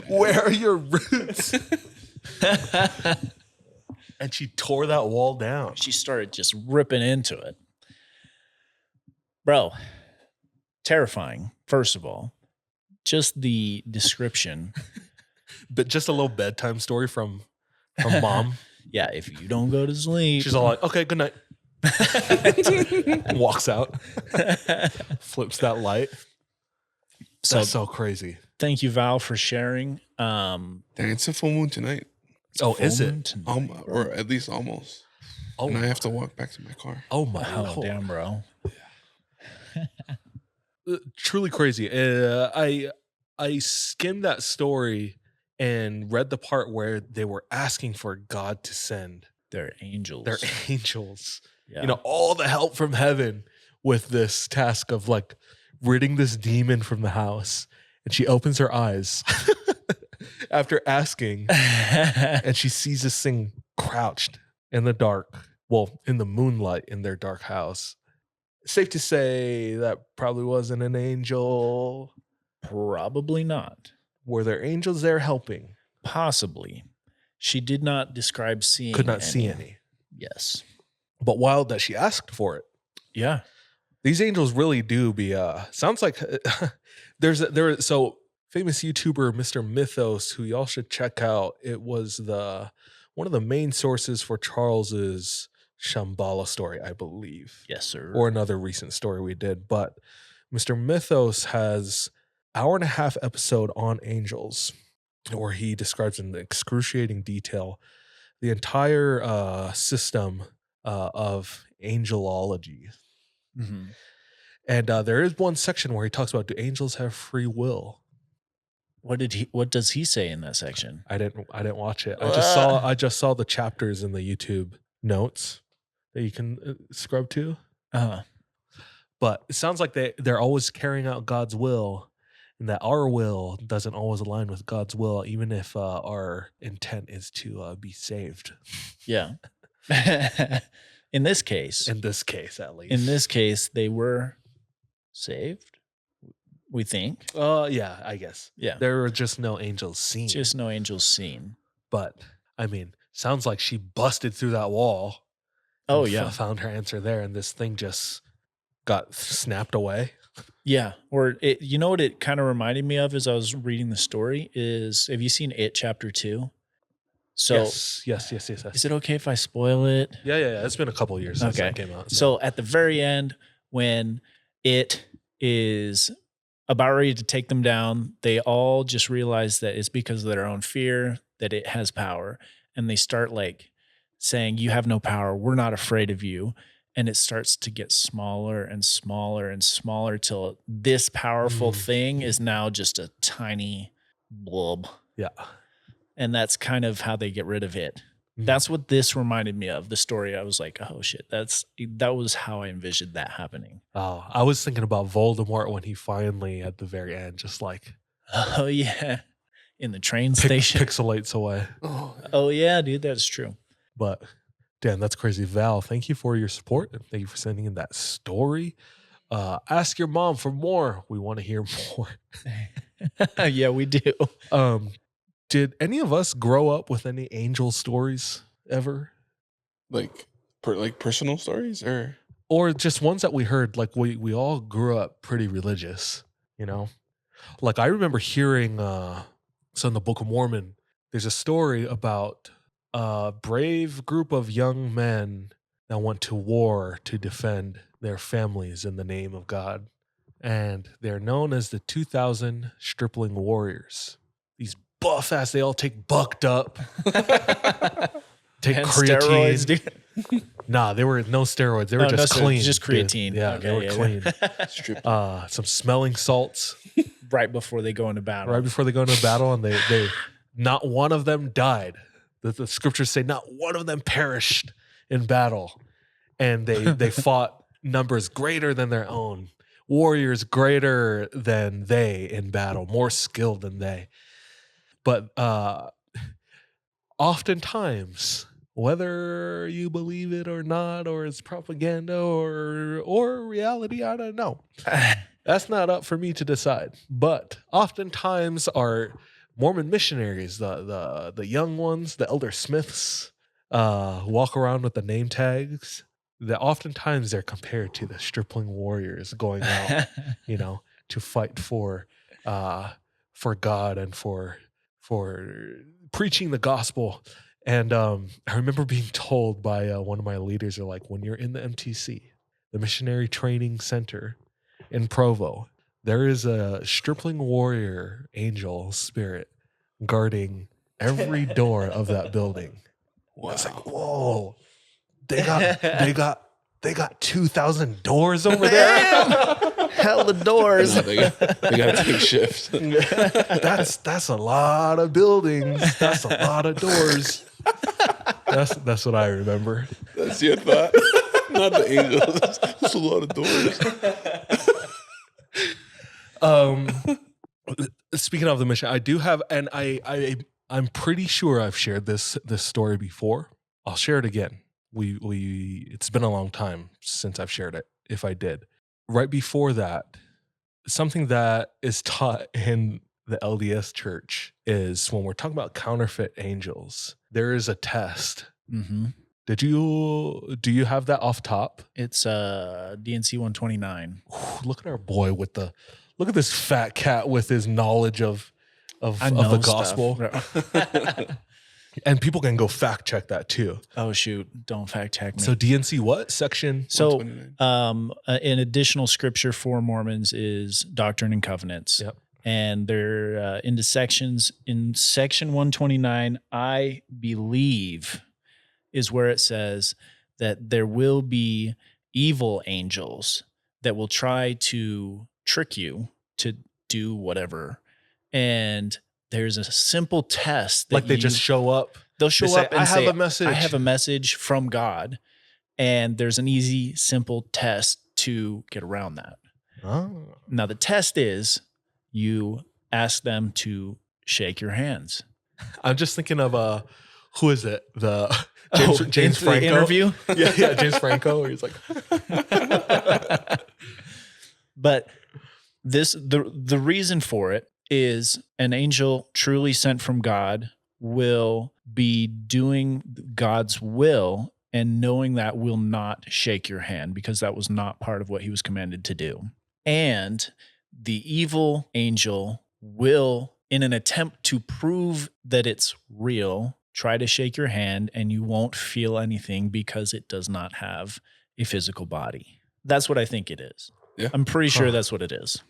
Where are your roots? And she tore that wall down. She started just ripping into it. Bro, terrifying, first of all. Just the description. But just a little bedtime story from mom. Yeah, if you don't go to sleep. She's all like, okay, good night. Walks out. Flips that light. That's so crazy. Thank you, Val, for sharing. Dang, it's a full moon tonight. Oh, is it? Or at least almost. Oh, and I have to walk back to my car. Oh my Oh, Lord. damn, bro. Truly crazy. I skimmed that story and read the part where they were asking for God to send They're angels. their angels. Yeah. You know, all the help from heaven with this task of like ridding this demon from the house. And she opens her eyes after asking, and she sees this thing crouched in the dark. Well, in the moonlight in their dark house. Safe to say that probably wasn't an angel. Probably not. Were there angels there helping? Possibly. She did not describe seeing Could not see any. Yes. But wild that she asked for it. Yeah. These angels really do be sounds like so famous YouTuber Mr. Mythos, who y'all should check out. It was one of the main sources for Charles's Shambhala story, I believe. Yes, sir. Or another recent story we did. But Mr. Mythos has hour-and-a-half episode on angels, where he describes in excruciating detail the entire system of angelology. Mm-hmm. And there is one section where he talks about, do angels have free will? What does he say in that section? I didn't watch it. I just saw the chapters in the YouTube notes that you can scrub to. Uh-huh. But it sounds like they're always carrying out God's will, and that our will doesn't always align with God's will, even if our intent is to be saved. Yeah. In this case, at least. In this case, they were saved, we think. Yeah, I guess. Yeah. There were just no angels seen. Just no angels seen. But, I mean, sounds like she busted through that wall. Oh, and yeah. Found her answer there, and this thing just got snapped away. Yeah. Or, you know what it kind of reminded me of as I was reading the story is, have you seen It Chapter 2? So yes. Is it okay if I spoil it? Yeah. It's been a couple of years since that came out. So at the very end, when it is about ready to take them down, they all just realize that it's because of their own fear that it has power. And they start like saying, you have no power. We're not afraid of you. And it starts to get smaller and smaller and smaller till this powerful thing is now just a tiny blob. Yeah. And that's kind of how they get rid of it. That's what this reminded me of, the story. I was like, oh shit, that was how I envisioned that happening. Oh, I was thinking about Voldemort when he finally, at the very end, just like... Oh, yeah. In the train station. Pixelates away. Oh, yeah, dude, that's true. But, damn, that's crazy. Val, thank you for your support. And thank you for sending in that story. Ask your mom for more. We want to hear more. Yeah, we do. Did any of us grow up with any angel stories ever? Like personal stories or just ones that we heard? Like we all grew up pretty religious, you know? Like I remember hearing, so in the Book of Mormon, there's a story about a brave group of young men that went to war to defend their families in the name of God. And they're known as the 2000 Stripling Warriors. These buff ass, they all take bucked up, take And creatine. steroids, dude. Nah, they were no steroids. They were Oh, no just steroids, clean. just dude. creatine. Yeah, Okay, they were yeah. clean. Stripped. Some smelling salts Right before they go into battle. right before they go into battle, and they not one of them died. The scriptures say not one of them perished in battle, and they fought numbers greater than their own, warriors greater than they in battle, more skilled than they. But oftentimes, whether you believe it or not, or it's propaganda or reality, I don't know. That's not up for me to decide. But oftentimes our Mormon missionaries, the young ones, the elder Smiths, walk around with the name tags. That oftentimes they're compared to the stripling warriors going out, to fight for God and for preaching the gospel. And I remember being told by one of my leaders, are like, when you're in the MTC, the Missionary Training Center in Provo, there is a stripling warrior angel spirit guarding every door of that building. Wow. It's like, whoa, they got 2,000 doors over there. Hell the doors. No, they got to take shifts. That's a lot of buildings. That's a lot of doors. That's what I remember. That's your thought. Not the angels. That's a lot of doors. Speaking of the mission, I do have, and I'm pretty sure I've shared this story before. I'll share it again. It's been a long time since I've shared it, if I did. Right before that, something that is taught in the LDS church is when we're talking about counterfeit angels, there is a test. Mm-hmm. Do you have that off top? It's DNC 129. Look at our boy look at this fat cat with his knowledge of the gospel. And people can go fact check that too. Oh shoot! Don't fact check me. So DNC what section? So 129. An additional scripture for Mormons is Doctrine and Covenants. Yep. And they're into sections. In section 129, I believe, is where it says that there will be evil angels that will try to trick you to do whatever. And there's a simple test that Like they just show up. They'll show They say, up and I say, have a message. I have a message from God. And there's an easy, simple test to get around that. Oh. Now, the test is you ask them to shake your hands. I'm just thinking of who is it? The James the Franco interview? Yeah, James Franco, where he's like But the reason for it is an angel truly sent from God will be doing God's will, and knowing that will not shake your hand because that was not part of what he was commanded to do. And the evil angel will, in an attempt to prove that it's real, try to shake your hand, and you won't feel anything because it does not have a physical body. That's what I think it is. Yeah. I'm pretty sure that's what it is.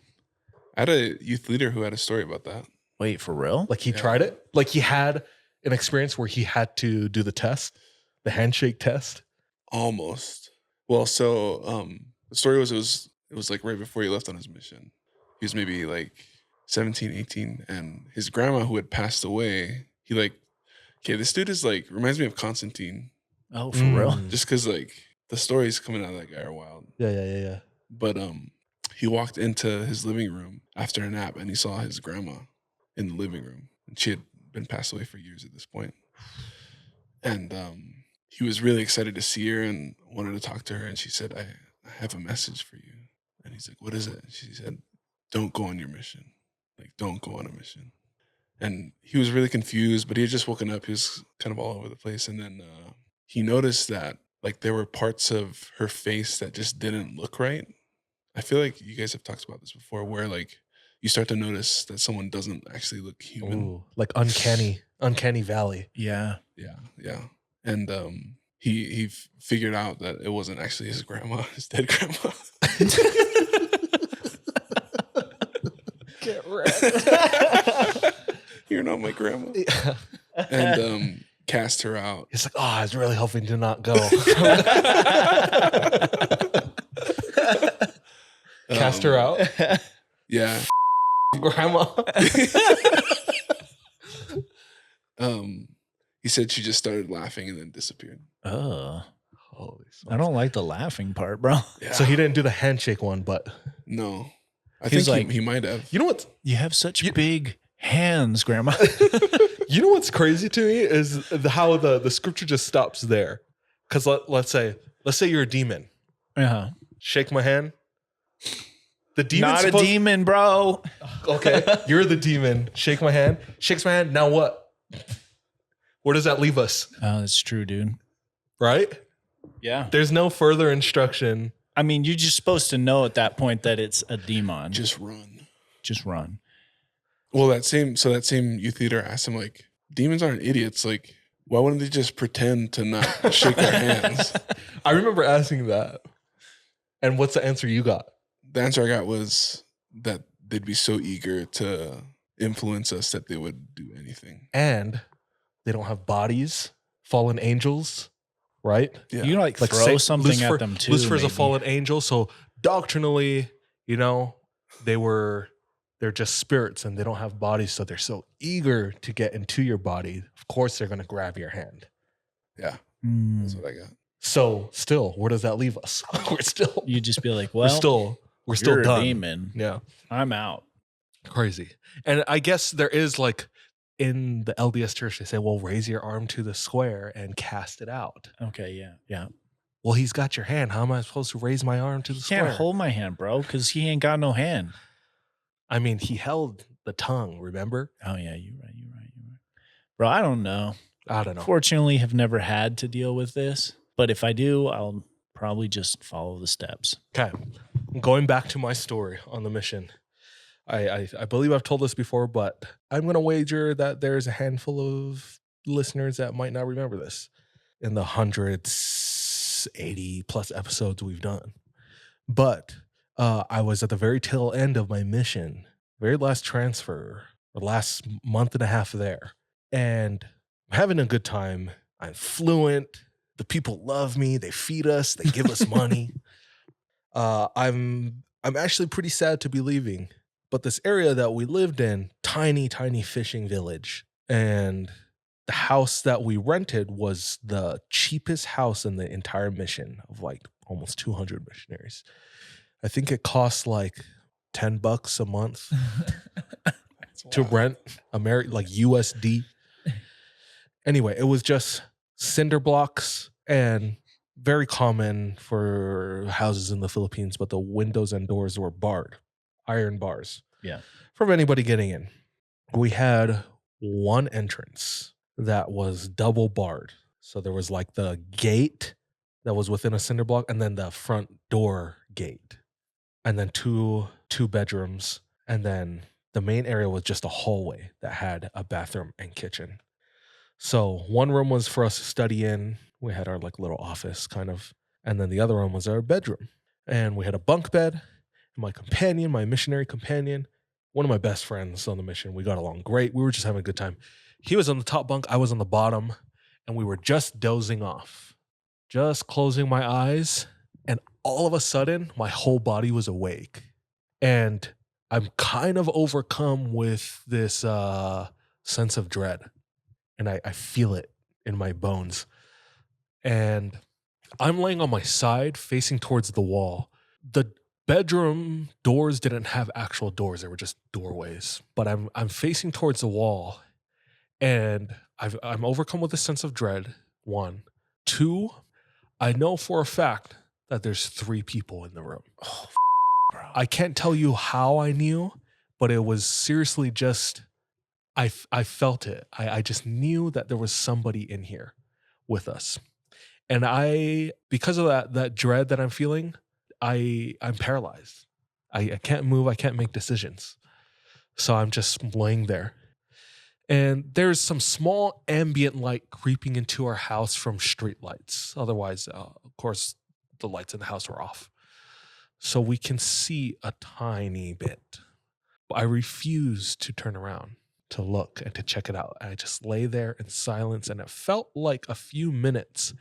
I had a youth leader who had a story about that. Wait, for real? like he tried it. Like he had an experience where he had to do the test, the handshake test. Almost. Well, so the story was it was like right before he left on his mission. He was maybe like 17, 18, and his grandma who had passed away, he like, okay, this dude is like, reminds me of Constantine. Oh, for real? Just because like the stories coming out of that guy are wild. Yeah. But he walked into his living room after a nap and he saw his grandma in the living room. And she had been passed away for years at this point. And he was really excited to see her and wanted to talk to her. And she said, I have a message for you. And he's like, what is it? And she said, don't go on your mission. Like, don't go on a mission. And he was really confused, but he had just woken up. He was kind of all over the place. And then he noticed that like there were parts of her face that just didn't look right. I feel like you guys have talked about this before, where like, you start to notice that someone doesn't actually look human. Ooh, like uncanny valley. Yeah. Yeah. And he figured out that it wasn't actually his grandma, his dead grandma. Get wrecked. You're not my grandma. Yeah. And cast her out. It's like, oh, I was really hoping to not go. Cast her out. Yeah. Grandma. He said she just started laughing and then disappeared. Oh, Holy I don't like the laughing part, bro. Yeah. So he didn't do the handshake one, but No. I He's think like- he might have. you know what? You have such big hands, Grandma. You know what's crazy to me is how the scripture just stops there. Because let's say you're a demon. Uh-huh. Shake my hand. The demon Not a demon, bro. Okay, you're the demon. Shake my hand. Shakes my hand. Now what? Where does that leave us? Oh, that's true, dude. Right? Yeah. There's no further instruction. I mean, you're just supposed to know at that point that it's a demon. Just run. Just run. Well, that same youth leader asked him, like, demons aren't idiots. Like, why wouldn't they just pretend to not shake our hands? I remember asking that. And what's the answer you got? The answer I got was that they'd be so eager to influence us that they would do anything. And they don't have bodies, fallen angels, right? Yeah. You like throw something at them too. Lucifer's a maybe. fallen angel. So doctrinally, they're just spirits and they don't have bodies. So they're so eager to get into your body. Of course, they're going to grab your hand. Yeah. Mm. That's what I got. So still, where does that leave us? You just be like, well, we're still you're done. a demon. Yeah. I'm out. Crazy. And I guess there is like in the LDS church, they say, well, raise your arm to the square and cast it out. Okay, yeah, yeah. Well, he's got your hand. How am I supposed to raise my arm to the You square? can't hold my hand, bro, because he ain't got no hand. I mean, he held the tongue, remember? Oh, yeah, you're right. Bro, I don't know. I don't know. Fortunately, have never had to deal with this. But if I do, I'll probably just follow the steps. Okay. Going back to my story on the mission. I believe I've told this before, but I'm going to wager that there's a handful of listeners that might not remember this in the 180 plus episodes we've done. But I was at the very tail end of my mission, very last transfer, the last month and a half there. And I'm having a good time. I'm fluent. The people love me. They feed us. They give us money. I'm actually pretty sad to be leaving. But this area that we lived in, tiny fishing village. And the house that we rented was the cheapest house in the entire mission of like almost 200 missionaries. I think it costs like $10 a month to rent like USD. Anyway, it was just cinder blocks and very common for houses in the Philippines, but the windows and doors were barred, iron bars. Yeah. From anybody getting in. We had one entrance that was double barred. So there was like the gate that was within a cinder block and then the front door gate. And then two bedrooms. And then the main area was just a hallway that had a bathroom and kitchen. So one room was for us to study in. We had our like little office kind of. And then the other room was our bedroom. And we had a bunk bed. And my missionary companion, one of my best friends on the mission. We got along great. We were just having a good time. He was on the top bunk. I was on the bottom. And we were just dozing off. Just closing my eyes. And all of a sudden, my whole body was awake. And I'm kind of overcome with this sense of dread. And I feel it in my bones. And I'm laying on my side facing towards the wall. The bedroom doors didn't have actual doors. They were just doorways. But I'm facing towards the wall. And I'm overcome with a sense of dread, 1. 2, I know for a fact that there's 3 people in the room. Oh, bro. I can't tell you how I knew, but it was seriously just... I felt it. I just knew that there was somebody in here with us. And because of that dread that I'm feeling, I'm paralyzed. I can't move. I can't make decisions. So I'm just laying there. And there's some small ambient light creeping into our house from street lights. Otherwise, of course, the lights in the house are off. So we can see a tiny bit. I refuse to turn around to look and to check it out. I just lay there in silence, and it felt like a few minutes.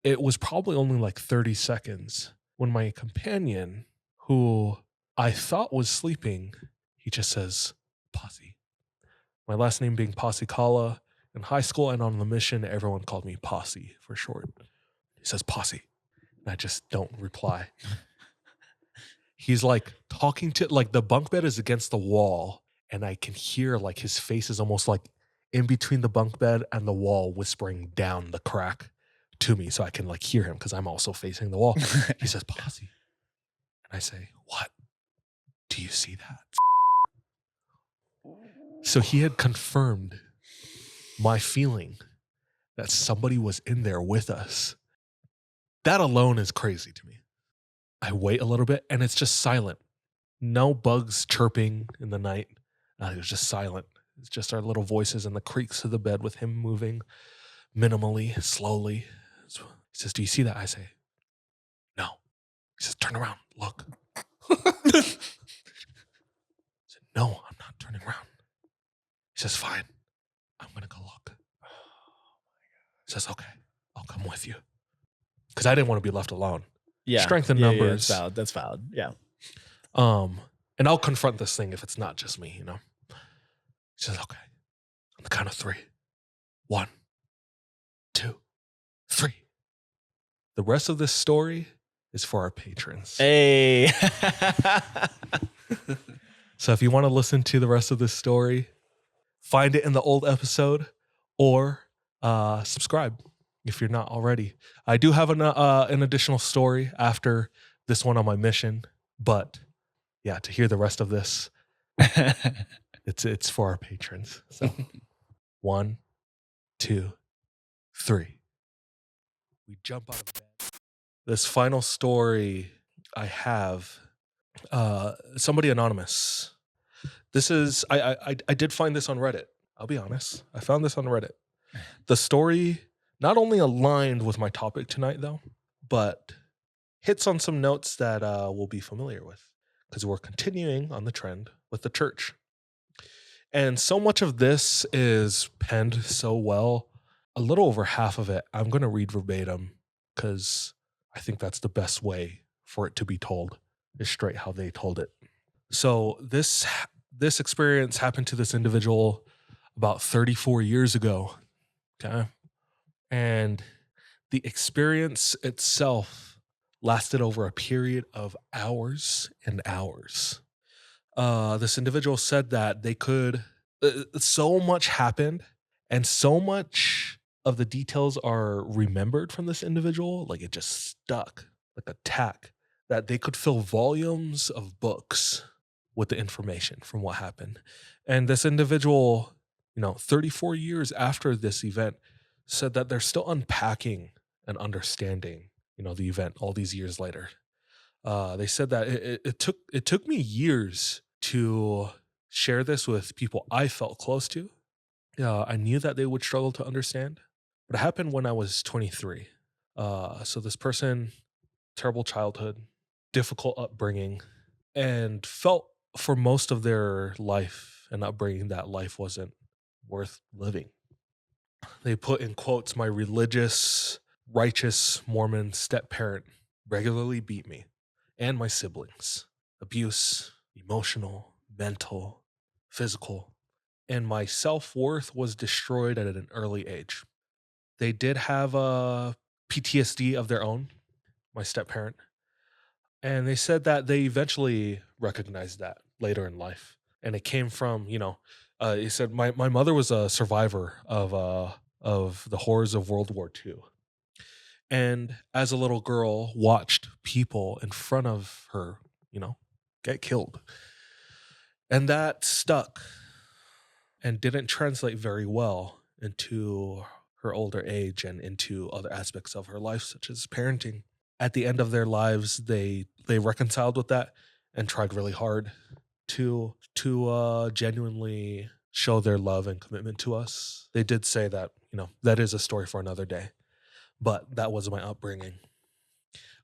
It was probably only like 30 seconds when my companion, who I thought was sleeping, he just says, Posse. My last name being Posse Kala. In high school and on the mission, everyone called me Posse for short. He says Posse, and I just don't reply. He's like talking to, like, the bunk bed is against the wall, and I can hear like his face is almost like in between the bunk bed and the wall, whispering down the crack to me so I can like hear him because I'm also facing the wall. He says Posse, and I say, what? Do you see that? So he had confirmed my feeling that somebody was in there with us. That alone is crazy to me. I wait a little bit and it's just silent. No bugs chirping in the night. It was just silent. It's just our little voices and the creaks of the bed with him moving minimally, slowly. He says, do you see that? I say, no. He says, turn around, look. I said, no, I'm not turning around. He says, fine, I'm going to go look. He says, okay, I'll come with you. Because I didn't want to be left alone. Yeah. Strength in Yeah, numbers. yeah, that's valid. Yeah. And I'll confront this thing if it's not just me, you know. He says, okay, on the count of 3. 1, 2, 3. The rest of this story is for our patrons. Hey. So if you want to listen to the rest of this story, find it in the old episode or subscribe if you're not already. I do have an additional story after this one on my mission, but yeah, to hear the rest of this, it's for our patrons. So 1, 2, 3. We jump out of bed. This final story I have, somebody anonymous. This is, I did find this on Reddit. I'll be honest. I found this on Reddit. The story not only aligned with my topic tonight, though, but hits on some notes that we'll be familiar with because we're continuing on the trend with the church. And so much of this is penned so well. A little over half of it, I'm going to read verbatim because I think that's the best way for it to be told, is straight how they told it. So this experience happened to this individual about 34 years ago. Okay. And the experience itself lasted over a period of hours and hours. This individual said that they could, so much happened and so much of the details are remembered from this individual, like it just stuck like a tack, that they could fill volumes of books with the information from what happened. And this individual, 34 years after this event, said that they're still unpacking and understanding, the event all these years later. They said that it took me years to share this with people I felt close to. I knew that they would struggle to understand, but it happened when I was 23. So this person, terrible childhood, difficult upbringing, and felt for most of their life and upbringing that life wasn't worth living. They put in quotes, my religious, righteous Mormon step-parent regularly beat me and my siblings. Abuse, emotional, mental, physical. And my self-worth was destroyed at an early age. They did have a PTSD of their own, my step-parent. And they said that they eventually recognized that later in life. And it came from, he said, my mother was a survivor of the horrors of World War II. And as a little girl, watched people in front of her, get killed. And that stuck and didn't translate very well into her older age and into other aspects of her life, such as parenting. At the end of their lives, they reconciled with that and tried really hard to genuinely show their love and commitment to us. They did say that, that is a story for another day, but that was my upbringing.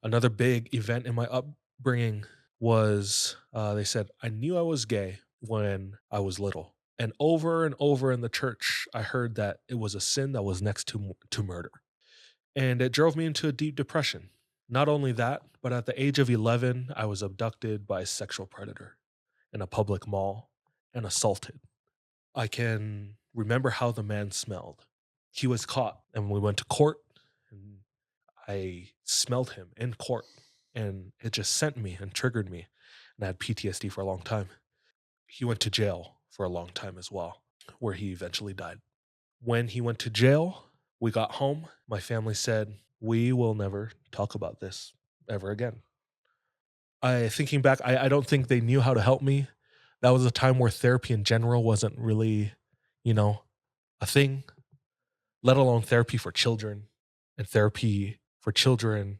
Another big event in my upbringing was they said, I knew I was gay when I was little. And over in the church, I heard that it was a sin that was next to murder. And it drove me into a deep depression. Not only that, but at the age of 11, I was abducted by a sexual predator in a public mall and assaulted. I can remember how the man smelled. He was caught, and we went to court, and I smelled him in court, and it just sent me and triggered me, and I had PTSD for a long time. He went to jail for a long time as well, where he eventually died. When he went to jail, we got home. My family said, we will never talk about this ever again. Thinking back, I don't think they knew how to help me. That was a time where therapy in general wasn't really, a thing, let alone therapy for children and therapy for children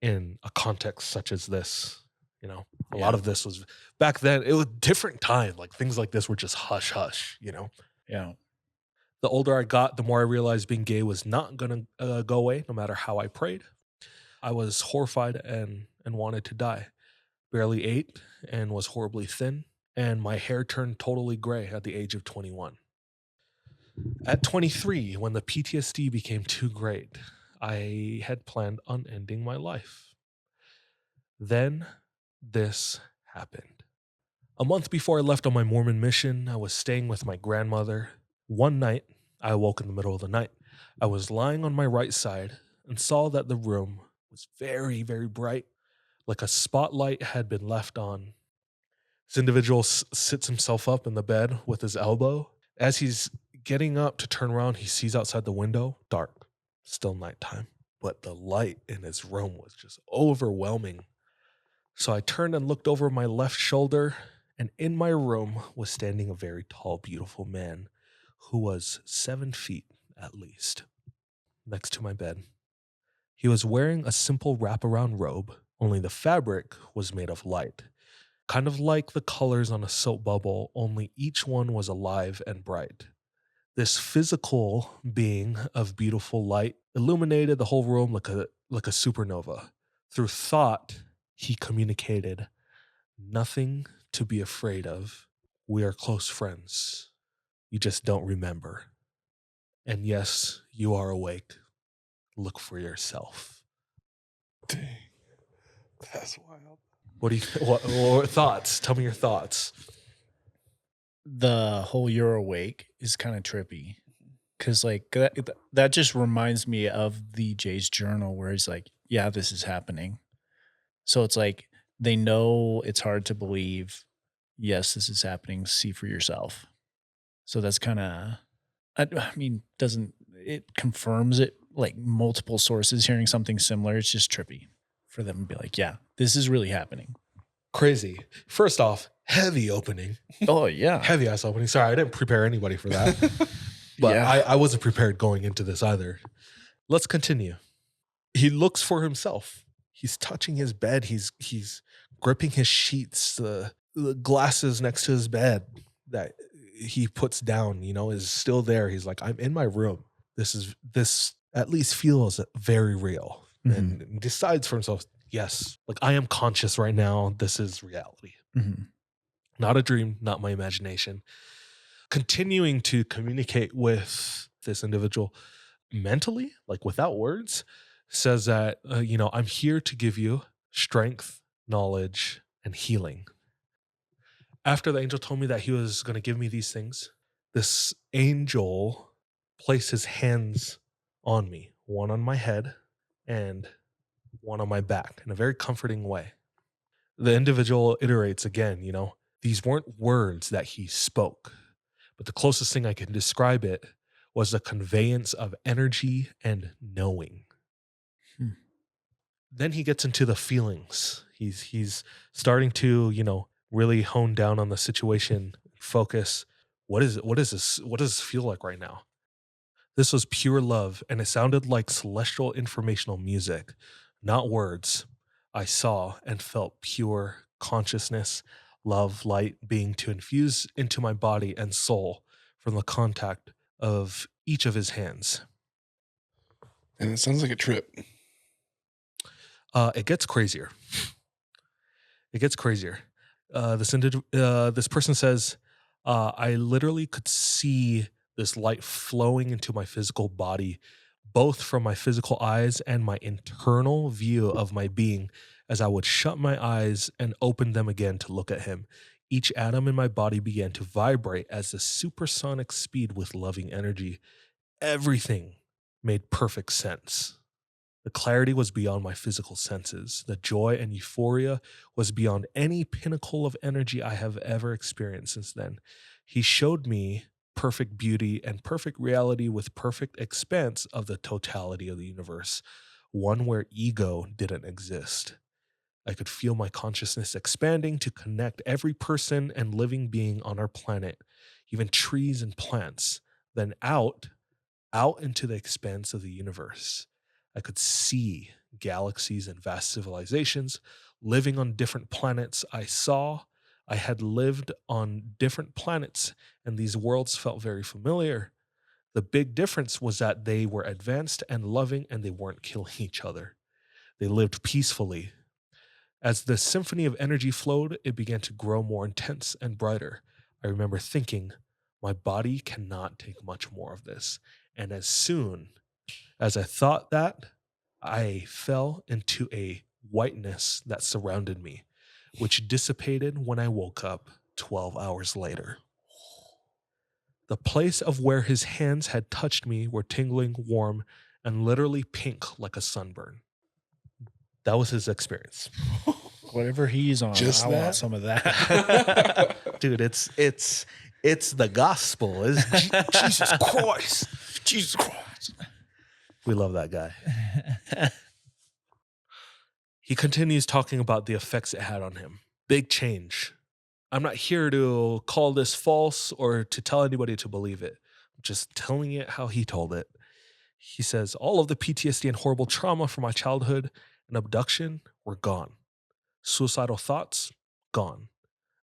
in a context such as this. A lot of this was back then. It was a different time. Like things like this were just hush hush. Yeah. The older I got, the more I realized being gay was not going to go away, no matter how I prayed. I was horrified and wanted to die. Barely ate and was horribly thin, and my hair turned totally gray at the age of 21. At 23, when the PTSD became too great, I had planned on ending my life. Then this happened. A month before I left on my Mormon mission, I was staying with my grandmother. One night, I awoke in the middle of the night. I was lying on my right side and saw that the room was very, very bright, like a spotlight had been left on. This individual sits himself up in the bed with his elbow. As he's getting up to turn around, he sees outside the window, dark, still nighttime, but the light in his room was just overwhelming. So I turned and looked over my left shoulder, and in my room was standing a very tall, beautiful man who was 7 feet at least, next to my bed. He was wearing a simple wraparound robe, only the fabric was made of light. Kind of like the colors on a soap bubble, only each one was alive and bright. This physical being of beautiful light illuminated the whole room like a supernova. Through thought, he communicated, nothing to be afraid of. We are close friends. You just don't remember. And yes, you are awake. Look for yourself. Dang. That's wild. What do you what thoughts? Tell me your thoughts. The whole "you're awake" is kind of trippy, because like that just reminds me of the Jay's journal where he's like, "Yeah, this is happening." So it's like they know it's hard to believe. Yes, this is happening. See for yourself. So that's kind of, I mean, doesn't it confirms it? Like multiple sources hearing something similar, it's just trippy for them to be like, "Yeah, this is really happening." Crazy. First off, heavy opening. Oh yeah, Heavy ass opening. Sorry, I didn't prepare anybody for that. But Yeah. I wasn't prepared going into this either. Let's continue. He looks for himself. He's touching his bed. He's gripping his sheets. The glasses next to his bed that he puts down, is still there. He's like, I'm in my room. This at least feels very real. And decides for himself, yes, like I am conscious right now. This is reality. Not a dream, not my imagination. Continuing to communicate with this individual mentally, like without words, says that, I'm here to give you strength, knowledge, and healing. After the angel told me that he was going to give me these things, this angel placed his hands on me, one on my head and one on my back in a very comforting way. The individual iterates again, these weren't words that he spoke, but the closest thing I can describe it was the conveyance of energy and knowing. Then he gets into the feelings. He's starting to, really hone down on the situation, focus. What is it? What is this? What does this feel like right now? This was pure love, and it sounded like celestial informational music, not words. I saw and felt pure consciousness, love, light, being to infuse into my body and soul from the contact of each of his hands. And it sounds like a trip. It gets crazier. It gets crazier. This person says, I literally could see this light flowing into my physical body, both from my physical eyes and my internal view of my being, as I would shut my eyes and open them again to look at him. Each atom in my body began to vibrate as the supersonic speed with loving energy. Everything made perfect sense. The clarity was beyond my physical senses. The joy and euphoria was beyond any pinnacle of energy I have ever experienced since then. He showed me perfect beauty and perfect reality with perfect expanse of the totality of the universe, one where ego didn't exist. I could feel my consciousness expanding to connect every person and living being on our planet, even trees and plants, then out into the expanse of the universe. I could see galaxies and vast civilizations living on different planets. I had lived on different planets, and these worlds felt very familiar. The big difference was that they were advanced and loving, and they weren't killing each other. They lived peacefully. As the symphony of energy flowed, it began to grow more intense and brighter. I remember thinking, my body cannot take much more of this. And as soon as I thought that, I fell into a whiteness that surrounded me, which dissipated when I woke up 12 hours later. The place of where his hands had touched me were tingling, warm, and literally pink like a sunburn. That was his experience. Whatever he's on, Just I that? want some of that. Dude, it's the gospel. It's Jesus Christ. Jesus Christ. We love that guy. He continues talking about the effects it had on him. Big change. I'm not here to call this false or to tell anybody to believe it. I'm just telling it how he told it. He says, all of the PTSD and horrible trauma from my childhood and abduction were gone. Suicidal thoughts, gone.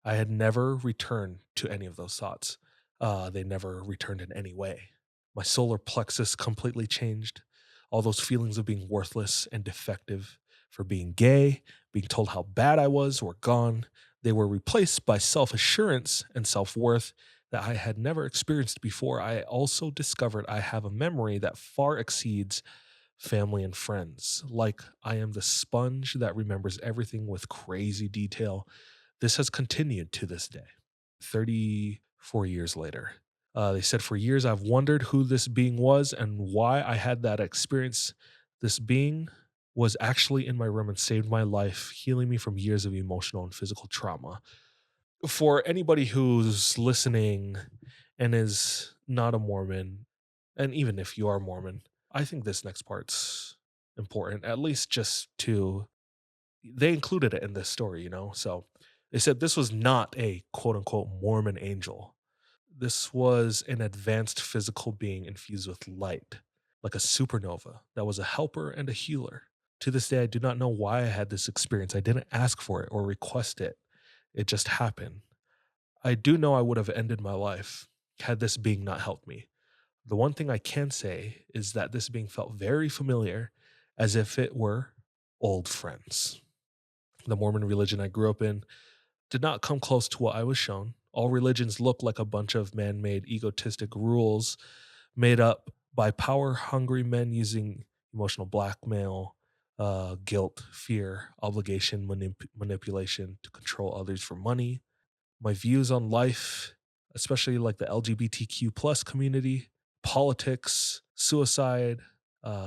I had never returned to any of those thoughts. They never returned in any way. My solar plexus completely changed. All those feelings of being worthless and defective, for being gay, being told how bad I was, were gone. They were replaced by self-assurance and self-worth that I had never experienced before. I also discovered I have a memory that far exceeds family and friends. Like I am the sponge that remembers everything with crazy detail. This has continued to this day, 34 years later. They said, for years I've wondered who this being was and why I had that experience. This being was actually in my room and saved my life, healing me from years of emotional and physical trauma. For anybody who's listening and is not a Mormon, and even if you are Mormon, I think this next part's important, at least they included it in this story, So they said this was not a quote unquote Mormon angel. This was an advanced physical being infused with light, like a supernova that was a helper and a healer. To this day, I do not know why I had this experience. I didn't ask for it or request it. It just happened. I do know I would have ended my life had this being not helped me. The one thing I can say is that this being felt very familiar, as if it were old friends. The Mormon religion I grew up in did not come close to what I was shown. All religions look like a bunch of man-made egotistic rules made up by power-hungry men using emotional blackmail, guilt, fear, obligation, manipulation to control others for money. My views on life, especially like the LGBTQ plus community, politics, suicide,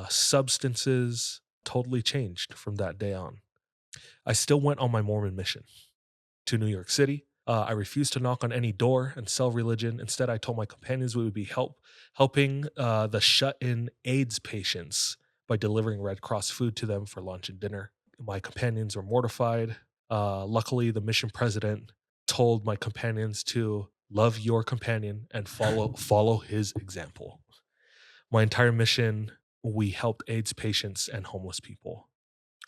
substances, totally changed from that day on. I still went on my Mormon mission to New York City. I refused to knock on any door and sell religion. Instead, I told my companions we would be helping the shut-in AIDS patients by delivering Red Cross food to them for lunch and dinner. My companions were mortified. Luckily, the mission president told my companions to love your companion and follow his example. My entire mission, we helped AIDS patients and homeless people.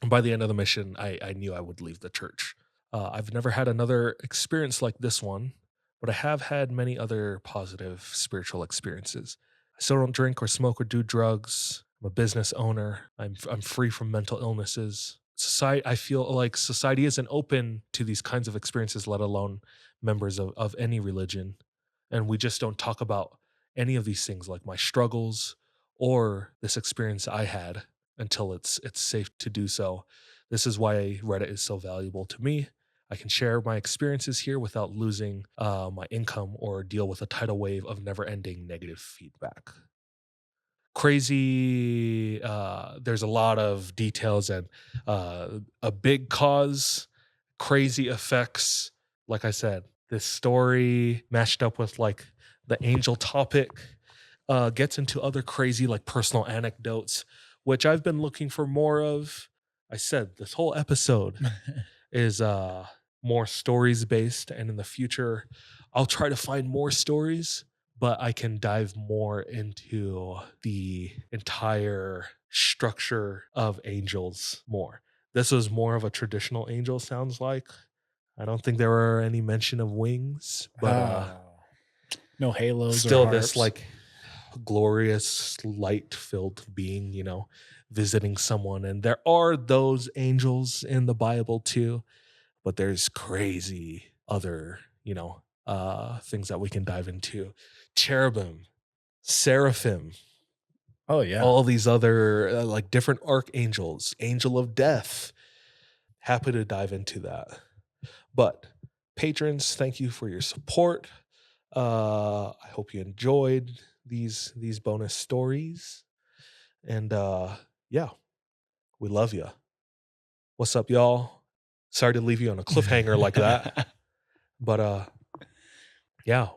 And by the end of the mission, I knew I would leave the church. I've never had another experience like this one, but I have had many other positive spiritual experiences. I still don't drink or smoke or do drugs. I'm a business owner. I'm free from mental illnesses. Society, I feel like society isn't open to these kinds of experiences, let alone members of any religion. And we just don't talk about any of these things like my struggles or this experience I had until it's safe to do so. This is why Reddit is so valuable to me. I can share my experiences here without losing my income or deal with a tidal wave of never-ending negative feedback. Crazy. There's a lot of details and a big cause, crazy effects. Like I said, this story matched up with like the angel topic gets into other crazy like personal anecdotes, which I've been looking for more of. I said this whole episode is more stories based, and in the future I'll try to find more stories, but I can dive more into the entire structure of angels more. This was more of a traditional angel, sounds like. I don't think there were any mention of wings, but no halos still or harps. this like glorious light filled being, visiting someone. And there are those angels in the Bible too, but there's crazy other, things that we can dive into. Cherubim, seraphim, Oh yeah. all these other like different archangels, angel of death. Happy to dive into that. But patrons, thank you for your support. I hope you enjoyed these bonus stories. And yeah, we love you. What's up, y'all? Sorry to leave you on a cliffhanger like that. But yeah,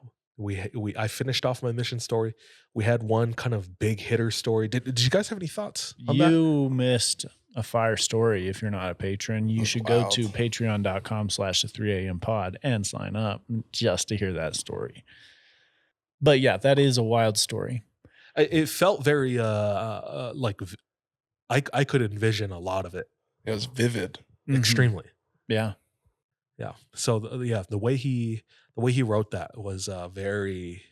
I finished off my mission story. We had one kind of big hitter story. Did you guys have any thoughts on that? You missed a fire story. If you're not a patron, you should go to patreon.com/the3am pod and sign up just to hear that story. But yeah, that is a wild story. It felt very like I could envision a lot of it. It was vivid. Extremely. Yeah. Yeah. So the way he wrote that was very.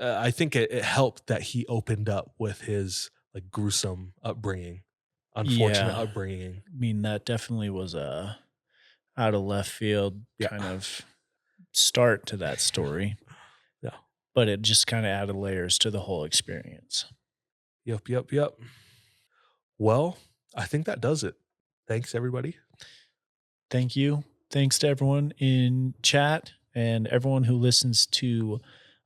I think it helped that he opened up with his like gruesome upbringing, unfortunate upbringing. I mean, that definitely was a out of left field kind of start to that story. Yeah. But it just kind of added layers to the whole experience. Yep. Well, I think that does it. Thanks, everybody. Thank you. Thanks to everyone in chat and everyone who listens to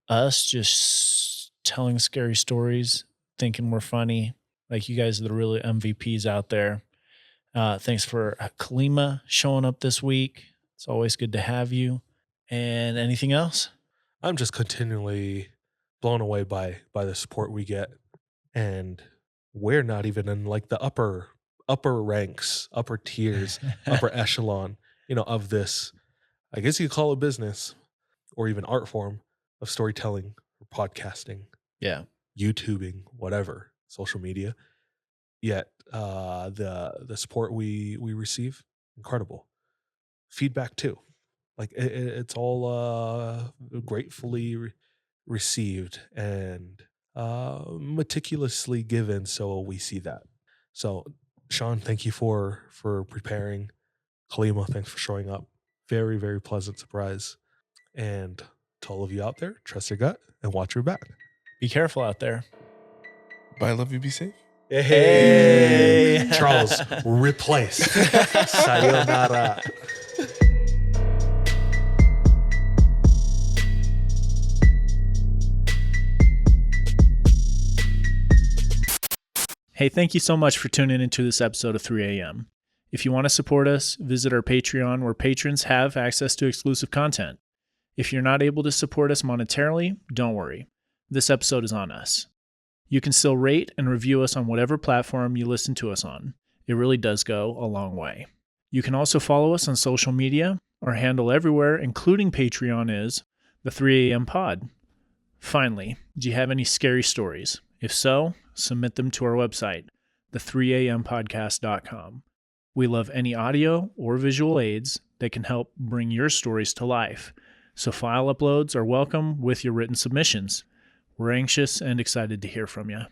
us just telling scary stories, thinking we're funny. Like, you guys are the real MVPs out there. Thanks for Kalima showing up this week. It's always good to have you. And anything else? I'm just continually blown away by the support we get. And we're not even in like the upper ranks, upper tiers, upper echelon, of this, I guess you could call it business or even art form of storytelling or podcasting. Yeah. YouTubing, whatever, social media. Yet the support we receive, incredible. Feedback too. Like it's all gratefully received and meticulously given, so we see that. So Sean, thank you for preparing. Kalima, thanks for showing up. Very, very pleasant surprise. And to all of you out there, trust your gut and watch your back. Be careful out there. Bye, love you, be safe. Hey. Charles, replace. Sayonara. Hey, thank you so much for tuning into this episode of 3 a.m. If you want to support us, visit our Patreon, where patrons have access to exclusive content. If you're not able to support us monetarily, don't worry. This episode is on us. You can still rate and review us on whatever platform you listen to us on. It really does go a long way. You can also follow us on social media. Our handle everywhere, including Patreon, is the 3 a.m. pod. Finally, do you have any scary stories? If so, submit them to our website, the3ampodcast.com. We love any audio or visual aids that can help bring your stories to life. So file uploads are welcome with your written submissions. We're anxious and excited to hear from you.